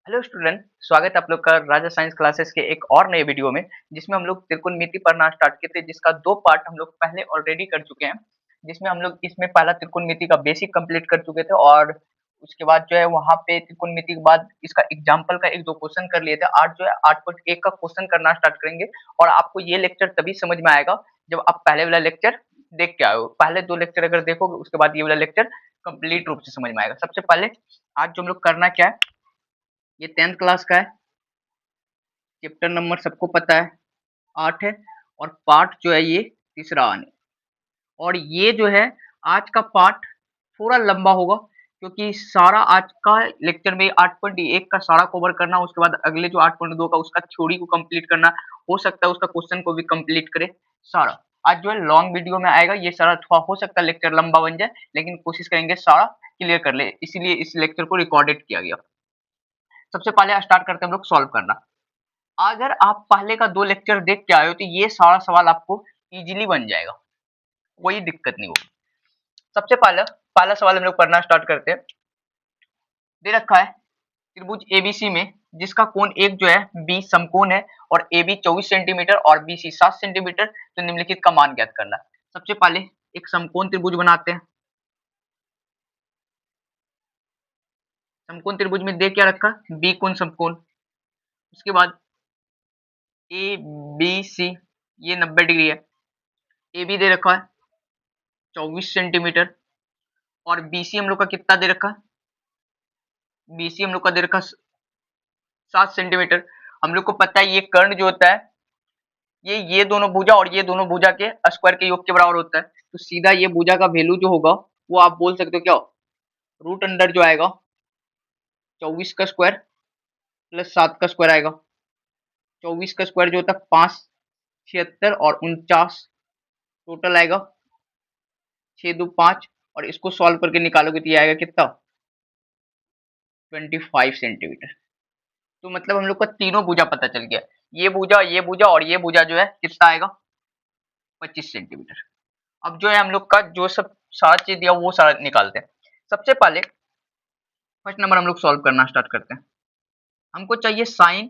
Hello student, स्वागत है आप लोग का राजा साइंस क्लासेस के एक और नए वीडियो में, जिसमें हम लोग त्रिकोणमिति पढ़ना स्टार्ट किए थे, जिसका 2 पार्ट हम लोग पहले ऑलरेडी कर चुके हैं। जिसमें हम लोग इसमें पहला त्रिकोणमिति का बेसिक कंप्लीट कर चुके थे और उसके बाद जो है वहाँ पे त्रिकोणमिति के बाद इसका एग्जाम्पल का 1-2 क्वेश्चन कर लिए थे। आज जो है 8.1 का क्वेश्चन करना स्टार्ट करेंगे और आपको ये लेक्चर तभी समझ में आएगा जब आप पहले वाला लेक्चर देख के आए हो। पहले 2 लेक्चर अगर देखोगे उसके बाद ये वाला लेक्चर कंप्लीट रूप से समझ में आएगा। सबसे पहले आज जो हम लोग करना क्या है, ये 10th क्लास का है। चैप्टर नंबर सबको पता है 8 है और पार्ट जो है ये तीसरा आने। और ये जो है आज का पार्ट थोड़ा लंबा होगा क्योंकि सारा आज का लेक्चर में 8.1 का सारा कवर करना, उसके बाद अगले जो 8.2 का उसका थ्योरी को कंप्लीट करना, हो सकता है उसका क्वेश्चन को भी कंप्लीट करे सारा। आज जो है लॉन्ग वीडियो में आएगा ये सारा, थोड़ा हो सकता है लेक्चर लंबा बन जाए लेकिन कोशिश करेंगे सारा क्लियर कर ले, इसीलिए इस लेक्चर को रिकॉर्डेड किया गया। सबसे पहले स्टार्ट करते हैं हम लोग सॉल्व करना। अगर आप पहले का 2 लेक्चर देख के आए हो तो ये सारा सवाल आपको इजीली बन जाएगा, कोई दिक्कत नहीं होगी। सबसे पहला पहला सवाल हम लोग पढ़ना स्टार्ट करते हैं। दे रखा है त्रिभुज एबीसी में जिसका कोण एक जो है बी समकोण है और AB 24 सेंटीमीटर और BC 7 सेंटीमीटर, तो निम्नलिखित का मान ज्ञात करना। सबसे पहले एक समकोण त्रिभुज बनाते हैं। समकोण त्रिभुज में दे क्या रखा, बी कोण समकोण। उसके बाद ABC ये 90 डिग्री है। AB दे रखा है 24 सेंटीमीटर और BC हम लोग का कितना दे रखा, BC हम लोग का दे रखा 7 सेंटीमीटर। हम लोग को पता है ये कर्ण जो होता है ये दोनों भुजा और ये दोनों भुजा के स्क्वायर के योग के बराबर होता है, तो सीधा ये भुजा का वैल्यू जो होगा वो आप बोल सकते हो क्या, रूट अंडर जो आएगा 24 का स्क्वायर प्लस 7 का स्क्वायर आएगा। 24 का स्क्वायर जो होता है 5 76 और 49, टोटल आएगा 6 2 5 और इसको सॉल्व करके निकालोगे तो ये आएगा कितना 25 सेंटीमीटर। तो मतलब हम लोग का तीनों भुजा पता चल गया, ये भुजा और ये भुजा जो है कितना आएगा 25 सेंटीमीटर। अब जो है हम लोग का जो सब सारा चीज दिया वो सारा निकालते हैं। सबसे पहले फर्स्ट नंबर हम लोग सॉल्व करना स्टार्ट करते हैं। हमको चाहिए साइन,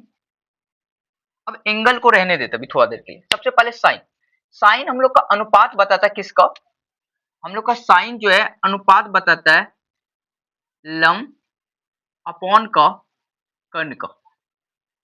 अब एंगल को रहने देते अभी थोड़ा देर के लिए। सबसे पहले साइन, साइन हम लोग का अनुपात बताता है किसका, हम लोग का साइन जो है अनुपात बताता है लंब अपॉन का कर्ण का,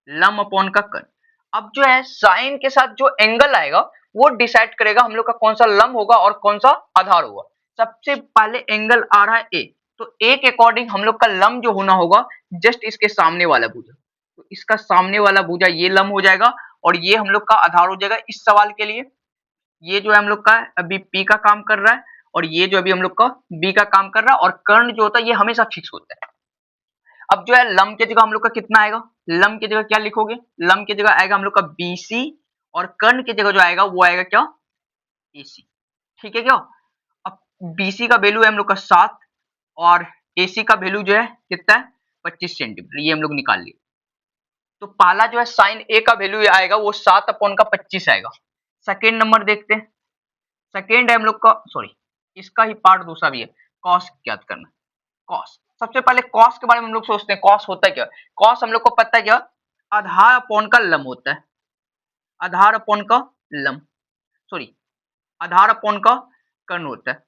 लंब अपॉन का कर्ण। अब जो है साइन के साथ जो एंगल आएगा वो डिसाइड करेगा हम लोग का कौन सा लंब होगा और कौन सा आधार होगा। सबसे पहले एंगल आ रहा है ए, तो ए के अकॉर्डिंग हम लोग का लंब जो होना होगा जस्ट इसके सामने वाला भुजा, तो इसका सामने वाला भुजा ये लंब हो जाएगा और ये हम लोग का आधार हो जाएगा इस सवाल के लिए। ये जो है हम लोग का अभी पी का काम कर रहा है और ये जो अभी हम लोग का बी का काम कर रहा है, और कर्ण जो होता है ये हमेशा फिक्स होता है। अब जो है लंब की जगह हम लोग का कितना आएगा, लंब की जगह क्या लिखोगे, लंब की जगह आएगा हम लोग का BC और कर्ण की जगह जो आएगा वो आएगा क्या AC। ठीक है क्या, अब BC का वैल्यू है हम लोग का 7 और AC का वैल्यू जो है कितना है 25 सेंटीमीटर, ये हम लोग निकाल लिए। तो पहला जो है साइन A का वैल्यू आएगा वो 7 अपॉन का 25 आएगा। सेकेंड नंबर देखते हैं, सेकेंड है हम लोग का, सॉरी इसका ही पार्ट दूसरा भी है, कॉस ज्ञात करना। कॉस, सबसे पहले कॉस के बारे में हम लोग सोचते हैं, कॉस होता है क्या, कॉस हम लोग को पता है क्या, आधार अपॉन का लंब होता है, आधार अपॉन का लंब, सॉरी आधार अपॉन का कर्ण होता है।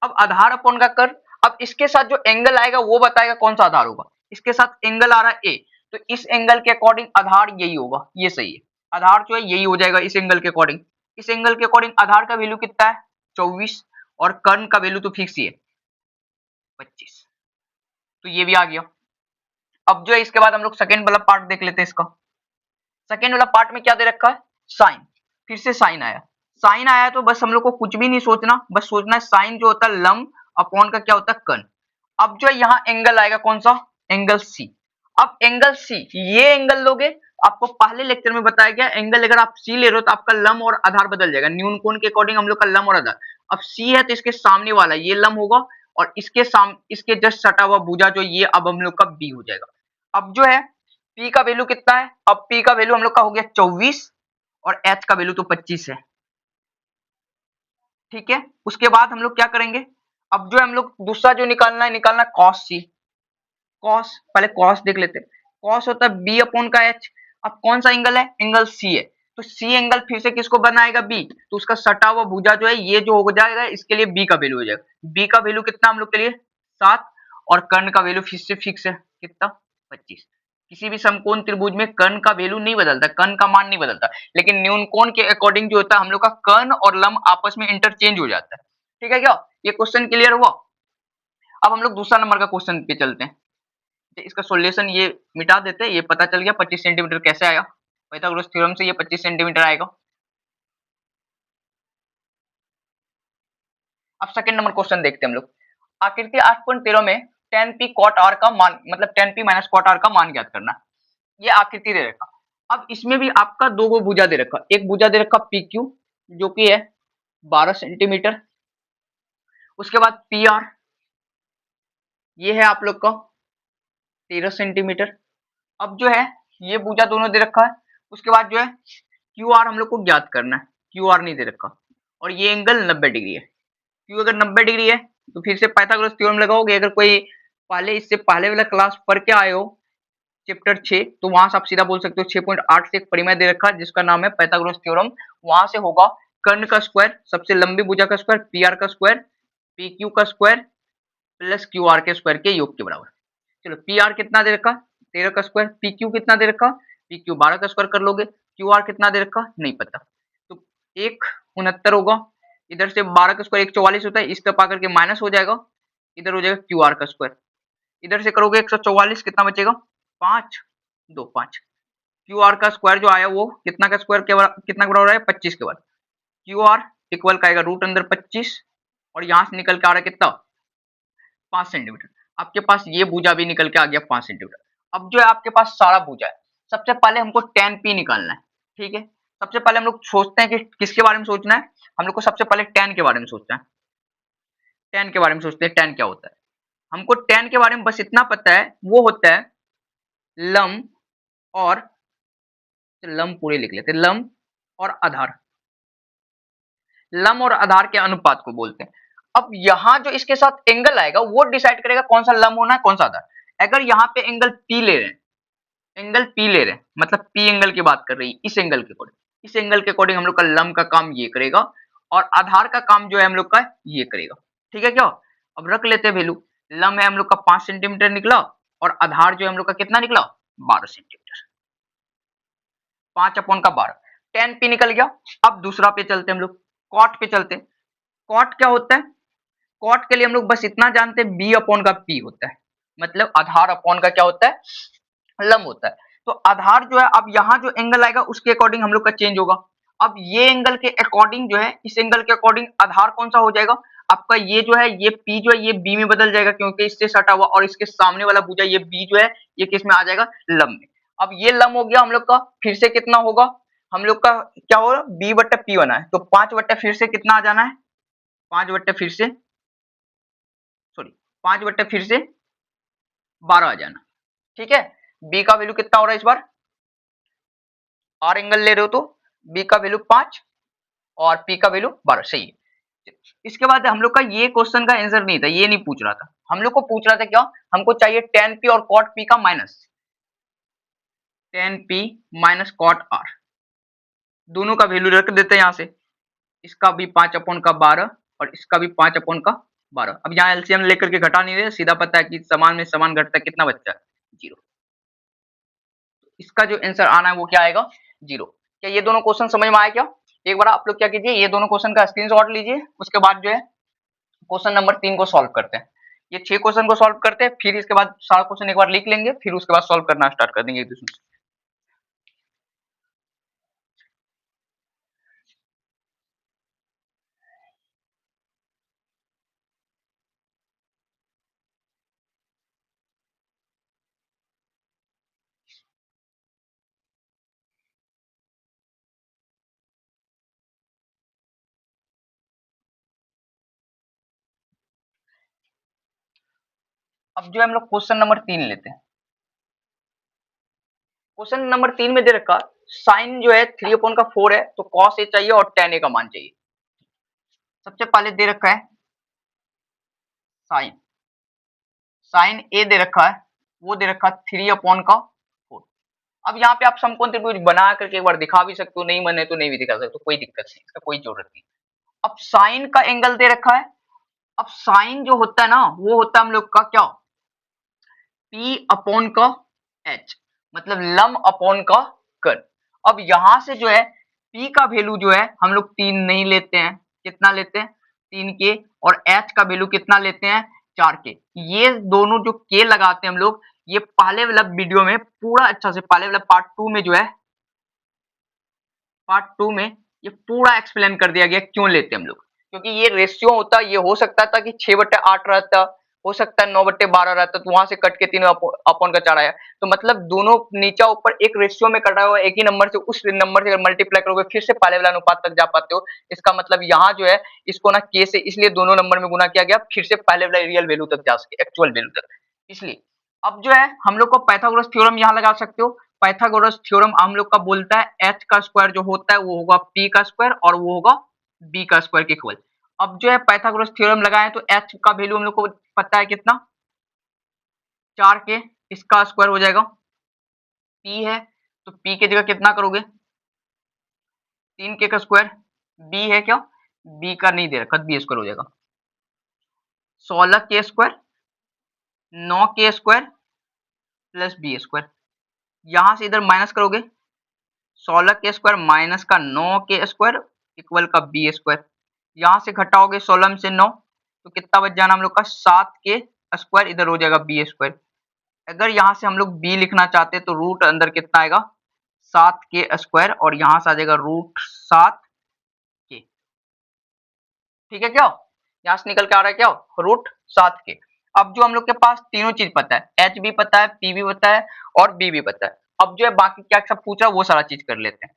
अब आधार अपॉन का कर्ण, अब इसके साथ जो एंगल आएगा वो बताएगा कौन सा आधार होगा। इसके साथ एंगल आ रहा है ए, तो इस एंगल के अकॉर्डिंग आधार यही होगा, ये सही है, आधार जो है यही हो जाएगा इस एंगल के अकॉर्डिंग। इस एंगल के अकॉर्डिंग आधार का वैल्यू कितना है 24 और कर्ण का वैल्यू तो फिक्स ही है 25, तो ये भी आ गया। अब जो है इसके बाद हम लोग सेकेंड वाला पार्ट देख लेते हैं इसका। सेकेंड वाला पार्ट में क्या दे रखा है साइन, फिर से साइन आया, साइन आया तो बस हम लोग को कुछ भी नहीं सोचना, बस सोचना है साइन जो होता है लंब अपॉन का क्या होता है कर्ण। अब जो है यहाँ एंगल आएगा कौन सा, एंगल सी। अब एंगल सी, ये एंगल लोगे, आपको पहले लेक्चर में बताया गया एंगल अगर आप सी ले रहे हो तो आपका लंब और आधार बदल जाएगा, न्यून कोण के अकॉर्डिंग हम लोग का लंब और आधार। अब सी है तो इसके सामने वाला ये लंब होगा और इसके जस्ट सटा हुआ भुजा जो ये अब हम लोग का बी हो जाएगा। अब जो है पी का वैल्यू कितना है, अब पी का वैल्यू हम लोग का हो गया 24 और एच का वैल्यू तो 25 है। ठीक है, उसके बाद हम लोग क्या करेंगे, अब जो है हम लोग दूसरा जो निकालना है कॉस सी। कॉस, पहले कॉस देख लेते हैं। कॉस होता है बी अपॉन का एच। अब कौन सा एंगल है, एंगल सी है, तो सी एंगल फिर से किसको बनाएगा, बी, तो उसका सटा हुआ भुजा जो है ये जो हो जाएगा, इसके लिए बी का वैल्यू हो जाएगा। बी का वैल्यू कितना हम लोग के लिए 7, और कर्ण का वैल्यू फिर से फिक्स है कितना 25। किसी भी समकोण त्रिभुज में कर्ण का वैल्यू नहीं बदलता, कर्ण का मान नहीं बदलता, लेकिन न्यूनकोण के अकॉर्डिंग जो होता है हम लोग का कर्ण और लंब आपस में इंटरचेंज हो जाता है। ठीक है क्या, ये क्वेश्चन क्लियर हुआ। अब हम लोग दूसरा नंबर का क्वेश्चन पे चलते हैं। इसका सॉल्यूशन ये मिटा देते हैं, ये पता चल गया 25 सेंटीमीटर कैसे आया, पाइथागोरस थ्योरम से ये 25 सेंटीमीटर आएगा। अब सेकंड नंबर क्वेश्चन देखते हैं हम लोग। आकृति 8.13 में tan p cot r का मान, मतलब tan p minus cot r का मान ज्ञात करना। ये आकृति दे रखा, अब इसमें भी आपका दो गो भुजा दे रखा, एक भुजा दे रखा PQ जो कि है 12 सेंटीमीटर, उसके बाद PR ये है आप लोग का 13 सेंटीमीटर। अब जो है ये भुजा दोनों दे रखा है, उसके बाद जो है QR हम लोग को ज्ञात करना है, QR नहीं दे रखा, और ये एंगल 90 डिग्री है। क्यों, अगर 90 डिग्री है तो फिर से पाइथागोरस थ्योरम लगाओगे, अगर कोई पहले इससे पहले वाला क्लास पढ़ के आए हो चैप्टर 6, तो वहां से आप सीधा बोल सकते हो 6.8 से एक परिमेय दे रखा है जिसका नाम है पाइथागोरस थ्योरम। वहां से होगा कर्ण का स्क्वायर, सबसे लंबी भुजा का स्क्वायर, PR का स्क्वायर, PQ का स्क्वायर प्लस QR के स्क्वायर के योग के बराबर। चलो PR कितना दे रखा 13 का स्क्वायर, PQ कितना दे रखा, PQ 12 का स्क्वायर कर लोगे, QR कितना दे रखा नहीं पता, तो 169 होगा, इधर से 12 का स्क्वायर 144 होता है, इसका पा करके माइनस हो जाएगा, इधर हो जाएगा QR का स्क्वायर, इधर से करोगे 144 कितना बचेगा 5 2 5, QR का स्क्वायर जो आया वो कितना का स्क्वायर के कितना बराबर है 25 के बाद, QR इक्वल का आएगा रूट अंदर 25, और यहां से निकल के आ रहा है कितना 5 सेंटीमीटर। आपके पास ये भुजा भी निकल के आ गया 5 सेंटीमीटर। अब जो है आपके पास सारा भुजा है, सबसे पहले हमको tan p निकालना है। ठीक है, सबसे पहले हम लोग सोचते हैं कि किसके बारे में सोचना है, हम लोग को सबसे पहले tan के बारे में सोचना है। tan के बारे में सोचते हैं, tan क्या होता है। हमको tan के बारे में बस इतना पता है, वो होता है लंब और, लंब पूरे लिख लेते हैं, लंब और आधार, लंब और आधार के अनुपात को बोलते हैं। अब यहाँ जो इसके साथ एंगल आएगा वो डिसाइड करेगा कौन सा लंब होना है कौन सा आधार। अगर यहाँ पे एंगल P ले रहे हैं, एंगल P ले रहे हैं, मतलब P एंगल की बात कर रही है, इस एंगल के अकॉर्डिंग, इस एंगल के अकॉर्डिंग हम लोग का लंब का काम ये करेगा, और आधार का काम जो है हम लोग का ये करेगा। ठीक है क्या, अब रख लेते हैं वैल्यू, लंब है हम लोग का 5 सेंटीमीटर निकला, और आधार जो है हम लोग का कितना निकला 12 सेंटीमीटर, 5 अपॉन का 12, tan p निकल गया। अब दूसरा पे चलते हैं हम लोग, कॉट पे चलते हैं। कॉट क्या होता है, कॉट के लिए हम लोग बस इतना जानते हैं बी अपॉन का पी होता है, मतलब आधार अपॉन का क्या होता है लंब होता है। तो आधार जो है, अब यहाँ जो एंगल आएगा उसके अकॉर्डिंग हम लोग का चेंज होगा। अब ये एंगल के अकॉर्डिंग जो है, इस एंगल के अकॉर्डिंग आधार कौन सा हो जाएगा आपका, ये जो है ये P जो है ये B में बदल जाएगा, क्योंकि इससे सटा हुआ, और इसके सामने वाला भुजा ये B जो है ये किस में आ जाएगा लंब में। अब ये लंब हो गया हम लोग का, फिर से कितना होगा हम लोग का क्या होगा B बट्टा P बना है, तो 5 बट्टा फिर से कितना आ जाना है 5 बट्टा फिर से, सॉरी 5 बट्टा फिर से 12 आ जाना। ठीक है, बी का वैल्यू कितना हो रहा है इस बार, आर एंगल ले रहे हो तो बी का वैल्यू 5 और पी का वैल्यू 12, सही है। इसके बाद हम लोग का ये क्वेश्चन का आंसर नहीं था, ये नहीं पूछ रहा था, हम लोग को पूछ रहा था क्या, हमको चाहिए tan p और cot p का minus, tan p minus cot r, दोनों का वैल्यू रख देते हैं यहाँ से, इसका भी 5 अपॉन का 12 और इसका भी 5 अपॉन का 12। अब यहाँ एलसीएम लेकर के घटा नहीं रहे, सीधा पता है कि समान में समान घटता है, कितना बच्चा है 0, इसका जो आंसर आना है वो क्या आएगा 0। क्या ये दोनों क्वेश्चन समझ में आया क्या, एक बार आप लोग क्या कीजिए ये दोनों क्वेश्चन का स्क्रीनशॉट लीजिए, उसके बाद जो है क्वेश्चन नंबर 3 को सॉल्व करते हैं। ये 6 क्वेश्चन को सॉल्व करते हैं, फिर इसके बाद सारा क्वेश्चन एक बार लिख लेंगे, फिर उसके बाद सॉल्व करना स्टार्ट कर देंगे एक दूसरे से। अब जो है हम लोग क्वेश्चन नंबर 3 लेते हैं। क्वेश्चन नंबर 3 में दे रखा साइन जो है 3/4 है, तो cos a चाहिए और tan a का मान चाहिए। सबसे पहले दे रखा है साइन, साइन a दे रखा है, वो दे रखा है 3 अपॉन का अब यहाँ पे आप समकोण त्रिभुज बना करके एक बार दिखा भी सकते हो, नहीं बने तो नहीं भी दिखा सकते, कोई दिक्कत नहीं, इसका कोई जरूरत नहीं। अब साइन का एंगल दे रखा है। अब साइन जो होता है ना, वो होता है हम लोग का क्या, P अपॉन का H, मतलब लंब अपॉन का कर्ण। अब यहां से जो है P का वैल्यू जो है हम लोग 3 नहीं लेते हैं, कितना लेते हैं 3 के, और H का वैल्यू कितना लेते हैं 4 के। ये दोनों जो के लगाते हैं हम लोग, ये पहले वाला वीडियो में पूरा अच्छा से, पहले वाला पार्ट 2 में जो है, पार्ट 2 में ये पूरा एक्सप्लेन कर दिया गया क्यों लेते हैं हम लोग। क्योंकि ये रेशियो होता, ये हो सकता था कि 6/8 रहता, हो सकता है 9/12 रहता, तो वहां से कट के 3 अपॉन का 4 आया। तो मतलब दोनों नीचा ऊपर एक रेशियो में कटा हुआ, एक ही नंबर से, उस नंबर से मल्टीप्लाई करोगे फिर से पहले वाला अनुपात तक जा पाते हो। इसका मतलब यहाँ जो है इसको ना के से इसलिए दोनों नंबर में गुना किया गया, फिर से पहले वाला रियल वैल्यू तक जा सके, एक्चुअल वैल्यू तक, इसलिए। अब जो है हम लोग को पाइथागोरस थ्योरम यहाँ लगा सकते हो। पाइथागोरस थ्योरम हम लोग का बोलता है h का स्क्वायर जो होता है वो होगा p का स्क्वायर, और वो होगा b का स्क्वायर के इक्वल। अब जो है पाइथागोरस थ्योरम लगाए तो h का वैल्यू हम लोग को पता है कितना, 4 के, इसका स्क्वायर हो जाएगा, p है तो p की जगह कितना करोगे 3 के का स्क्वायर, b है क्या, b का नहीं दे रखा, b स्क्वायर हो जाएगा, 16 के स्क्वायर, 9 के स्क्वायर प्लस b स्क्वायर। यहां से इधर माइनस करोगे, 16 के स्क्वायर माइनस का 9 के स्क्वायर इक्वल का बी स्क्वायर। यहां से घटाओगे 16 में से 9 तो कितना बच जाना हम लोग का 7 के स्क्वायर, इधर हो जाएगा बी स्क्वायर। अगर यहाँ से हम लोग बी लिखना चाहते तो रूट अंदर कितना आएगा 7 के स्क्वायर, और यहाँ से आ जाएगा रूट 7 के। ठीक है क्या, यहाँ से निकल के आ रहा है क्या रूट 7 के। अब जो हम लोग के पास तीनों चीज पता है, एच भी पता है, पी भी पता है, और बी भी पता है। अब जो है बाकी क्या सब पूछा वो सारा चीज कर लेते हैं।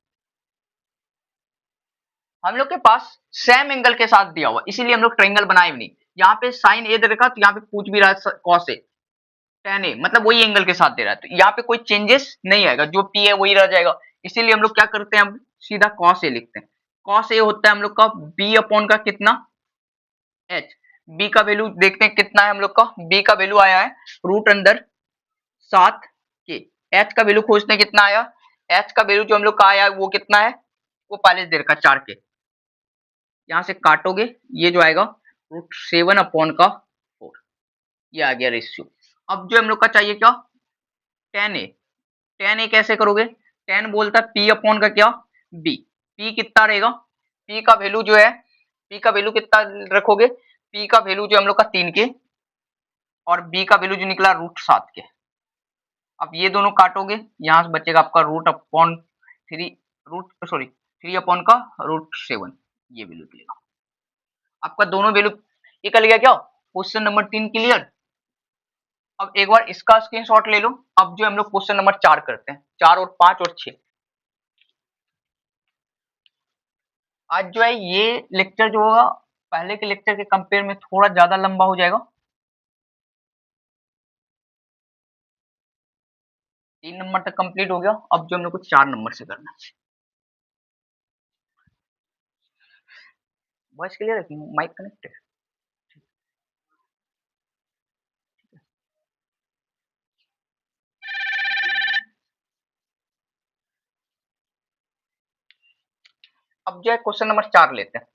हम लोग के पास सेम एंगल के साथ दिया हुआ, इसीलिए हम लोग ट्रायंगल बनाए भी नहीं। यहाँ पे साइन ए दे रखा तो यहाँ पे पूछ भी रहा है कॉस ए, टेन ए, मतलब वही एंगल के साथ दे रहा है, तो यहाँ पे कोई चेंजेस नहीं आएगा, जो पी है वही रह जाएगा। इसीलिए हम लोग क्या करते हैं, हम सीधा कॉस ए लिखते हैं। कॉस ए होता है हम लोग का बी अपॉन का कितना एच। बी का वैल्यू देखते हैं कितना है हम लोग का, बी का वैल्यू आया है रूट अंदर 7 के। एच का वैल्यू खोजते हैं कितना आया, एच का वैल्यू जो हम लोग का आया है वो कितना है, वो पहले से दे रखा 4 के। यहाँ से काटोगे ये जो आएगा रूट 7/4, ये आ गया रेशियो। अब जो हम लोग का चाहिए क्या, टेन ए। टेन ए कैसे करोगे, टेन बोलता है पी अपॉन का क्या बी। पी कितना रहेगा, पी का वैल्यू जो है, पी का वैल्यू कितना रखोगे, पी का वैल्यू जो हम लोग का 3 के, और बी का वैल्यू जो निकला रूट 7 के। अब ये दोनों काटोगे, यहाँ से बचेगा आपका रूट 3 का रूट 7, ये वैल्यू निकलेगा आपका, दोनों वैल्यू निकल गया क्या, क्वेश्चन नंबर 3 क्लियर। अब एक बार इसका स्क्रीनशॉट ले लो। अब जो हम लोग क्वेश्चन नंबर 4 करते हैं, 4 और 5 और 6। आज जो है ये लेक्चर जो होगा पहले के लेक्चर के कंपेयर में थोड़ा ज्यादा लंबा हो जाएगा। 3 नंबर तक कंप्लीट हो गया, अब जो हम लोग को 4 नंबर से करना है। वॉइस क्लियर है, माइक कनेक्टेड। अब जो है क्वेश्चन नंबर 4 लेते हैं।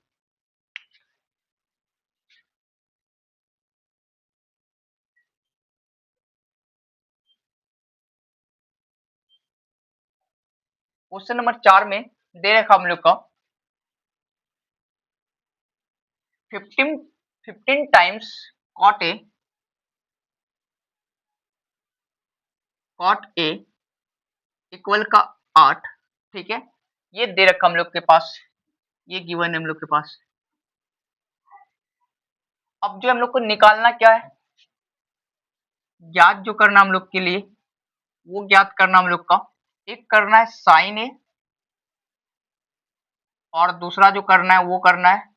क्वेश्चन नंबर 4 में दे रखा हम लोग का 15 टाइम्स कॉट ए इक्वल का 8। ठीक है, ये दे रखा हम लोग के पास, ये गिवन है हम लोग के पास। अब जो हम लोग को निकालना क्या है, ज्ञात जो करना हम लोग के लिए, वो ज्ञात करना हम लोग का, एक करना है साइन ए, और दूसरा जो करना है वो करना है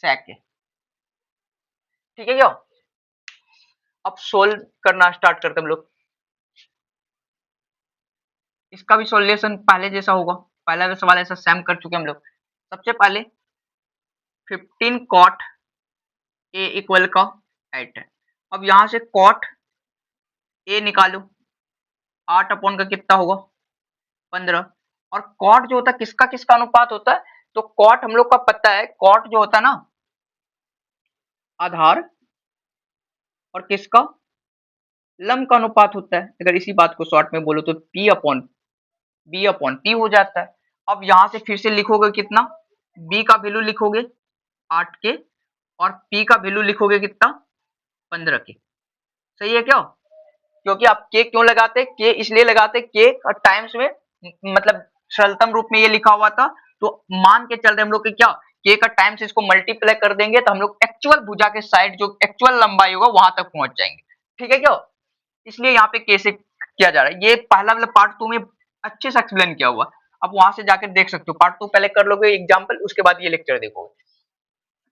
सेक ए। ठीक है क्या, अब सोल्व करना स्टार्ट करते हम लोग। इसका भी सॉल्यूशन पहले जैसा होगा, पहला भी सवाल ऐसा सेम कर चुके हम लोग। सबसे पहले 15 कॉट ए इक्वल का 8 है। अब यहां से कॉट ए निकालो, 8 अपॉन का कितना होगा 15। और कॉट जो होता है किसका किसका अनुपात होता है, तो कॉट हम लोग का पता है, कॉट जो होता है ना आधार और किसका लंब का अनुपात होता है। अगर इसी बात को शॉर्ट में बोलो तो P upon B upon T हो जाता है। अब यहां से फिर से लिखोगे कितना, बी का वैल्यू लिखोगे 8 के और पी का वैल्यू लिखोगे कितना 15 के। सही है क्या, क्योंकि आप के क्यों लगाते, के इसलिए लगाते, के टाइम्स में मतलब सरलतम रूप में ये लिखा हुआ था, तो मान के चल रहे हम लोग कि क्या के का टाइम्स इसको मल्टीप्लाई कर देंगे तो हम लोग एक्चुअल भुजा के साइड जो एक्चुअल लंबाई होगा वहां तक पहुंच जाएंगे। ठीक है क्या, इसलिए यहाँ पे कैसे किया जा रहा है, ये पहला वाला पार्ट 2 में अच्छे से एक्सप्लेन किया हुआ। अब वहां से जाकर देख सकते हो, पार्ट 2 पहले कर लोगे एग्जाम्पल, उसके बाद ये लेक्चर देखोगे।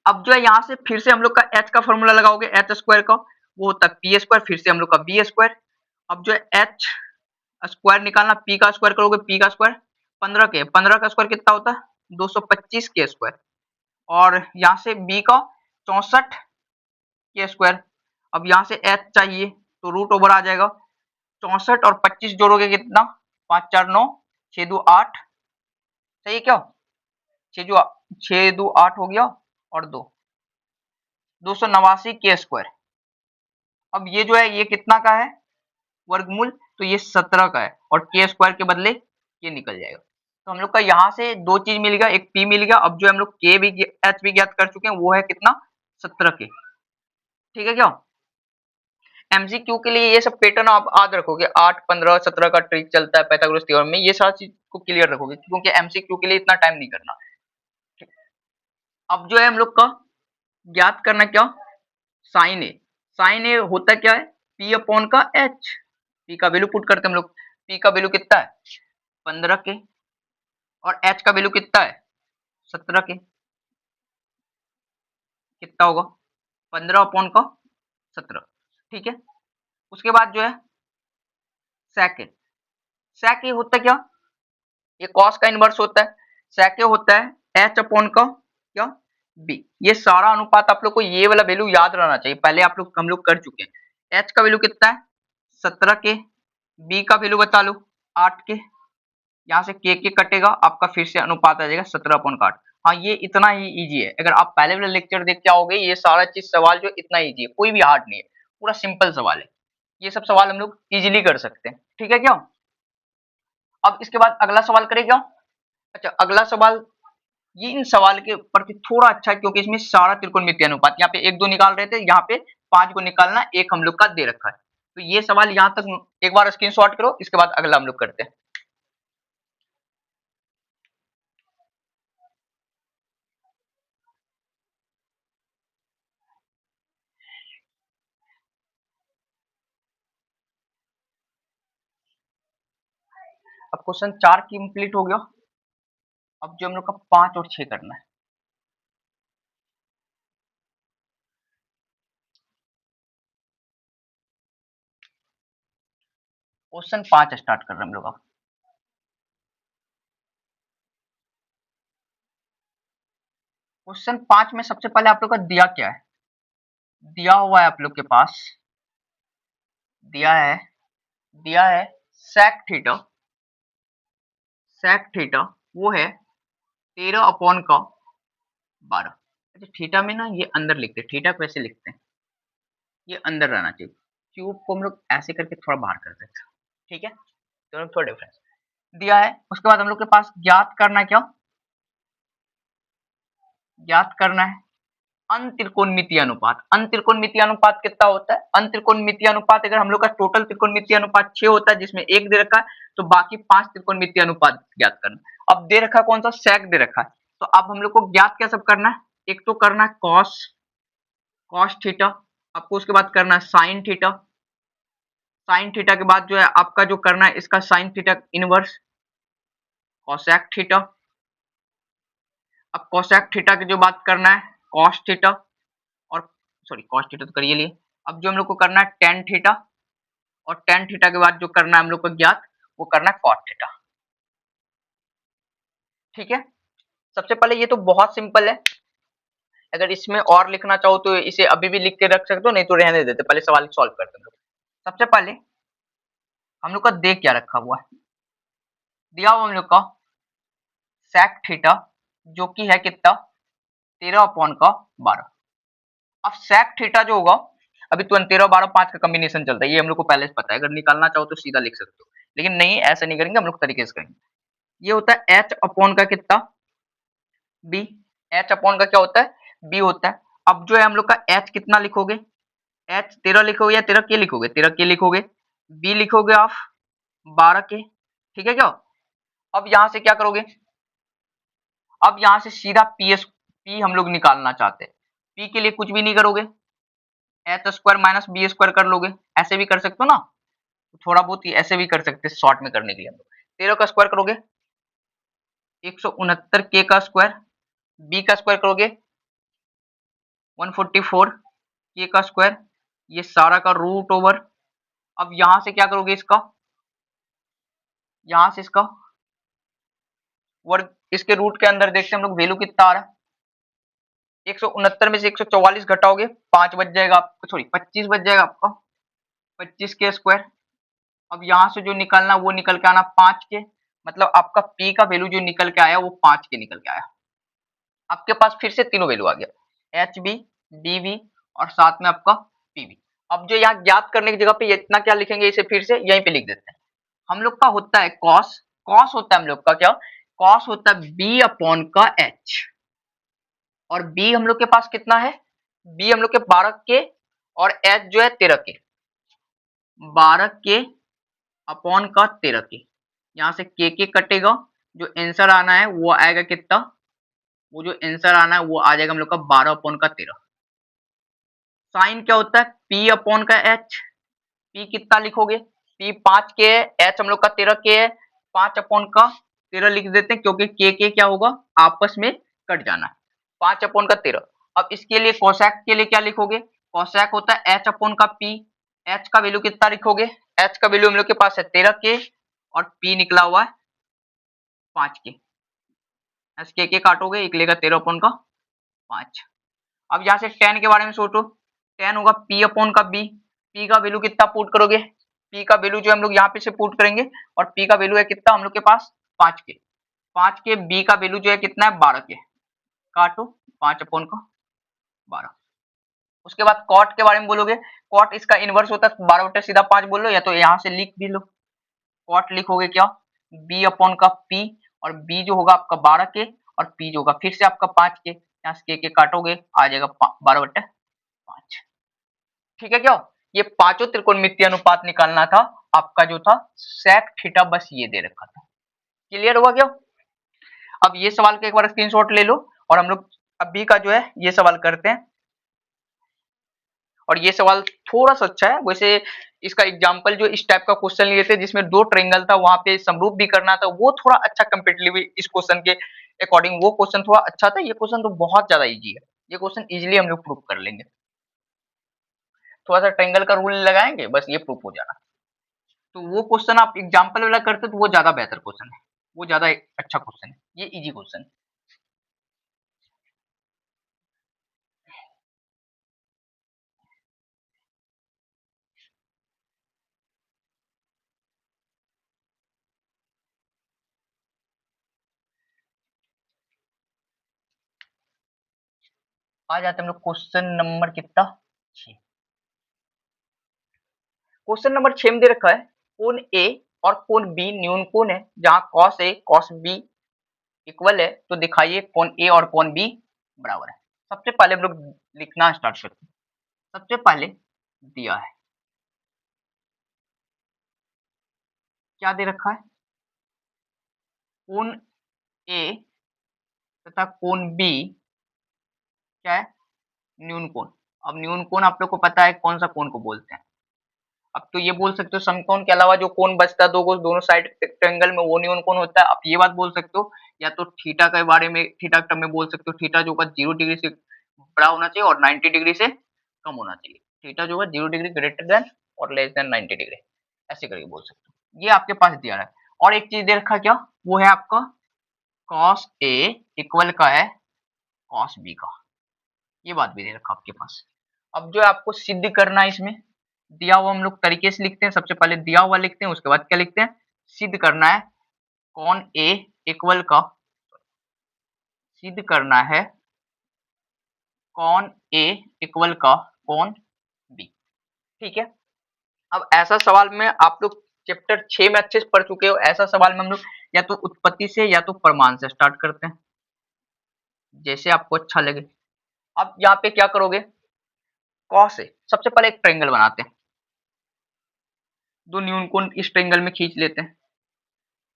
अब जो है यहाँ से फिर से हम लोग का एच का फॉर्मूला लगाओगे, एच स्क्वायर का, वो होता है पी स्क्वायर, फिर से हम लोग का बी स्क्वायर। अब जो है एच स्क्वायर निकालना, पी का स्क्वायर करोगे, पी का स्क्वायर 15 का स्क्वायर कितना होता है 225 के स्क्वायर, और यहाँ से बी का 64 के स्क्वायर। अब यहाँ से एच चाहिए तो रूट ओवर आ जाएगा, 64 और 25 जोड़ोगे कितना 5 4 9 6 2 8। सही है क्या, 6 2 8 हो गया और 289 के स्क्वायर। अब ये जो है ये कितना का है वर्गमूल, तो ये 17 का है और के स्क्वायर के बदले ये निकल जाएगा। तो हम लोग का यहाँ से दो चीज मिल गया, एक पी मिल गया। अब जो हम लोग के भी एच भी ज्ञात कर चुके हैं, वो है कितना 17 के। ठीक है क्या, एमसीक्यू के लिए ये सब पैटर्न आप याद रखोगे, 8 15 17 का ट्रिक चलता है पाइथागोरस थ्योरम में, ये सारी चीज को क्लियर रखोगे क्योंकि एमसीक्यू के लिए इतना टाइम नहीं करना। अब जो है हम लोग का ज्ञात करना क्या, साइन ए। साइन ए होता क्या है पी अपॉन का एच, पी का वैल्यू पुट करते हैं हम लोग, पी का वैल्यू कितना है 15 के और एच का वैल्यू कितना है 17 के, कितना होगा 15 अपॉन का 17। ठीक है, उसके बाद जो है सेक, सेक ये होता है क्या, ये कॉस का इनवर्स होता है। सेक ये होता है एच अपॉन का क्या बी। ये सारा अनुपात आप लोग को ये वाला वैल्यू याद रहना चाहिए, पहले आप लोग हम लोग कर चुके हैं। एच का वैल्यू कितना है 17 के, बी का वैल्यू बता लो 8 के, यहाँ से के कटेगा आपका फिर से अनुपात आ जाएगा 17 अपॉन का 8। हाँ ये इतना ही इजी है, अगर आप पहले वाला लेक्चर देख के आओगे ये सारा चीज सवाल जो इतना इजी है, कोई भी हार्ड नहीं है, पूरा सिंपल सवाल है। ये सब सवाल हम लोग इजीली कर सकते हैं। ठीक है क्या, अब इसके बाद अगला सवाल करेगा। अच्छा अगला सवाल, ये इन सवाल के प्रति थोड़ा अच्छा है क्योंकि इसमें सारा त्रिकोणमितीय अनुपात, यहाँ पे एक दो निकाल रहे थे, यहाँ पे 5 को निकालना, एक हम लोग का दे रखा है। तो ये सवाल यहाँ तक एक बार स्क्रीनशॉट करो, इसके बाद अगला हम लोग करते हैं। अब क्वेश्चन 4 कंप्लीट हो गया, अब जो हम लोग का 5 और 6 करना है। क्वेश्चन 5 स्टार्ट कर रहे हैं हम लोग अब। क्वेश्चन 5 में सबसे पहले आप लोग का दिया क्या है, दिया हुआ है आप लोग के पास, दिया है, दिया है sec थीटा, sec थीटा वो है 13 अपॉन का 12। अच्छा थीटा में ना ये अंदर लिखते हैं, थीटा को ऐसे लिखते हैं, ये अंदर रहना चाहिए, क्यूब को हम लोग ऐसे करके थोड़ा बाहर कर देते हैं। ठीक है, तो थोड़ा डिफरेंस दिया है। उसके बाद हम लोग के पास ज्ञात करना है क्या, ज्ञात करना है अंतरिकोणमितीय अनुपात। अंतरिकोणमितीय अनुपात कितना होता है, अंतरिकोणमितीय अनुपात अगर हम लोग का टोटल त्रिकोणमितीय अनुपात 6 होता है जिसमें एक दे रखा है, तो बाकी 5 त्रिकोणमितीय अनुपात ज्ञात करना। अब दे रखा कौन सा सेक दे रखा है, तो अब हम लोग को ज्ञात क्या सब करना है, एक तो करना है कॉस, कॉस थीटा, आपको उसके बाद करना है साइन थीटा, साइन थीटा के बाद जो है आपका जो करना है इसका sine theta inverse cosec theta. अब कोसेक थीटा की जो बात करना है कॉस थीटा, और सॉरी कॉस थीटा तो करिए लिए। अब जो हम लोग को करना है टेन थीटा, और टेन थीटा के बाद जो करना है हम लोग को ज्ञात, वो करना है कॉट थीटा। ठीक है, सबसे पहले ये तो बहुत सिंपल है, अगर इसमें और लिखना चाहो तो इसे अभी भी लिख के रख सकते हो, नहीं तो रहने देते, पहले सवाल सॉल्व करते हैं। सबसे पहले हम लोग का दे क्या रखा हुआ है, दिया हुआ हम लोग का sec थीटा जो कि है कितना 13/12। अब sec थीटा जो होगा, अभी तुरंत 13/12/5 का कॉम्बिनेशन चलता है, ये हम लोग को पहले से पता है, अगर निकालना चाहो तो सीधा लिख सकते हो, लेकिन नहीं ऐसा नहीं करेंगे, हम लोग तरीके से करेंगे। ये होता है h अपॉन का कितना b, h अपॉन का क्या होता है b होता है। अब जो है हम लोग का h कितना लिखोगे, h 13 लिखोगे या 13 के लिखोगे, 13 के लिखोगे, b लिखोगे आप 12 के, ठीक है क्या। अब यहां से क्या करोगे, अब यहां से सीधा p हम लोग निकालना चाहते हैं, p के लिए कुछ भी नहीं करोगे, H square minus B square कर लोगे, ऐसे भी कर सकते हो ना, थोड़ा बहुत ही ऐसे भी कर सकते हैं शॉर्ट में करने के लिए। हम लोग 13 का स्क्वायर करोगे 169 के का स्क्वायर, बी का स्क्वायर करोगे 144 के का स्क्वायर, ये सारा का रूट ओवर। अब यहां से क्या करोगे इसका, यहां से इसका वर्ग, इसके रूट के अंदर देखते हैं हम लोग वैल्यू कितना आ रहा है, 169 में से 144 घटाओगे 5 बच जाएगा आपको, सॉरी 25 बच जाएगा आपका, 25 के स्क्वायर। अब यहां से जो निकलना वो निकल के आना 5 के, मतलब आपका p का वैल्यू जो निकल के आया वो 5 के निकल के आया। आपके पास फिर से तीनों वैल्यू आ गया, एच बी, डी वी और साथ में आपका पी वी। अब जो यहाँ ज्ञात करने की जगह पे इतना क्या लिखेंगे, इसे फिर से यहीं पे लिख देते हैं। हम लोग का होता है कॉस, कॉस होता है हम लोग का क्या, कॉस होता है बी अपॉन का एच, और बी हम लोग के पास कितना है, बी हम लोग के 12 के, और एच जो है 13 के, 12 के अपॉन का 13 के, यहाँ से के कटेगा, जो आंसर आना है वो आएगा कितना, वो जो आंसर आना है वो आ जाएगा हम लोग का 12/13। साइन क्या होता है p अपॉन का h, p कितना लिखोगे, p 5 के है, h हम लोग का 13 के है, 5 अपॉन का 13 लिख देते हैं, क्योंकि के क्या होगा आपस में कट जाना है, 5 अपॉन का 13। अब इसके लिए कोसेक के लिए क्या लिखोगे, कोसेक होता है h अपॉन का p, h का वैल्यू कितना लिखोगे, h का वैल्यू हम लोग के पास है 13 के, और p निकला हुआ है 5 के, एस के काटोगे एक लेगा 13 का 5। अब यहाँ से टेन के बारे में सोचो, टेन होगा p अपॉन का b, p का वैल्यू कितना पुट करोगे, p का वैल्यू जो हम लोग यहाँ पे से पुट करेंगे, और p का वैल्यू है कितना हम लोग के पास 5 के, 5 के b का वैल्यू जो है कितना है 12 के, काटो 5 अपॉन का 12। उसके बाद कॉट के बारे में बोलोगे, कॉट इसका इनवर्स होता है 12 बटे सीधा 5 बोल लो, या तो यहाँ से लिख भी लो, कॉट लिखोगे क्या b अपॉन का p, और b जो होगा आपका 12 के, और p जो होगा फिर से आपका 5 के, यहाँ से के काटोगे आ जाएगा 12/5। ठीक है क्या, ये पांचों त्रिकोणमितीय अनुपात निकालना था आपका, जो था सेक थीटा, बस ये दे रखा था। क्लियर हुआ क्या, अब ये सवाल का एक बार स्क्रीनशॉट ले लो, और हम लोग अभी का जो है ये सवाल करते हैं। और ये सवाल थोड़ा सा अच्छा है वैसे, इसका एग्जाम्पल जो इस टाइप का क्वेश्चन लिए थे जिसमें दो ट्रायंगल था, वहां पे समरूप भी करना था, वो थोड़ा अच्छा कंपेटिटिवली इस क्वेश्चन के अकॉर्डिंग वो क्वेश्चन थोड़ा अच्छा था, ये क्वेश्चन तो बहुत ज्यादा इजी है, ये क्वेश्चन इजिली हम लोग प्रूव कर लेंगे। थोड़ा सा ट्रायंगल का रूल लगाएंगे, बस ये प्रूफ हो जाना। तो वो क्वेश्चन आप एग्जाम्पल वाला करते तो वो ज्यादा बेहतर क्वेश्चन है, वो ज्यादा अच्छा क्वेश्चन है, ये इजी क्वेश्चन है। आ जाते हम लोग क्वेश्चन नंबर कितना 6। क्वेश्चन नंबर 6 में दे रखा है कोण ए और कोण बी न्यून कोण है, जहां cos A cos B equal है, तो दिखाइए कोण ए और कोण बी बराबर है। सबसे पहले हम लोग लिखना स्टार्ट करते हैं। सबसे पहले दिया है, क्या दे रखा है, कोण ए तथा कोण बी क्या है, न्यून कोण। अब न्यून कोण आप लोग को पता है कौन सा कोण को बोलते हैं, अब तो ये बोल सकते हो समकोण के अलावा जो कोण बचता है दो दोनों साइड ट्रायंगल में, वो न्यून कोण होता है। आप ये बात बोल सकते हो, या तो थीटा के बारे में, थीटा टर्म में बोल सकते हो, थीटा जो होगा 0 डिग्री से बड़ा होना चाहिए और 90 डिग्री से कम होना चाहिए, थीटा जो है 0 डिग्री ग्रेटर देन और लेस देन 90 डिग्री, ऐसे करके बोल सकते हो। ये आपके पास दिया है, और एक चीज दे रखा क्या, वो है आपका cos A इक्वल का है cos B का, ये बात भी दे रखा आपके पास। अब जो है आपको सिद्ध करना है इसमें, दिया हुआ हम लोग तरीके से लिखते हैं। सबसे पहले दिया हुआ लिखते हैं, उसके बाद क्या लिखते हैं, सिद्ध करना है कौन ए इक्वल का, सिद्ध करना है कौन ए इक्वल का कौन बी। ठीक है। अब ऐसा सवाल में आप लोग चैप्टर 6 में अच्छे से पढ़ चुके हो, ऐसा सवाल में हम लोग या तो उत्पत्ति से या तो प्रमाण से स्टार्ट करते हैं, जैसे आपको अच्छा लगे। अब यहाँ पे क्या करोगे, कॉस ए, सबसे पहले एक ट्रायंगल बनाते हैं, दो न्यूनकोण इस ट्रायंगल में खींच लेते हैं।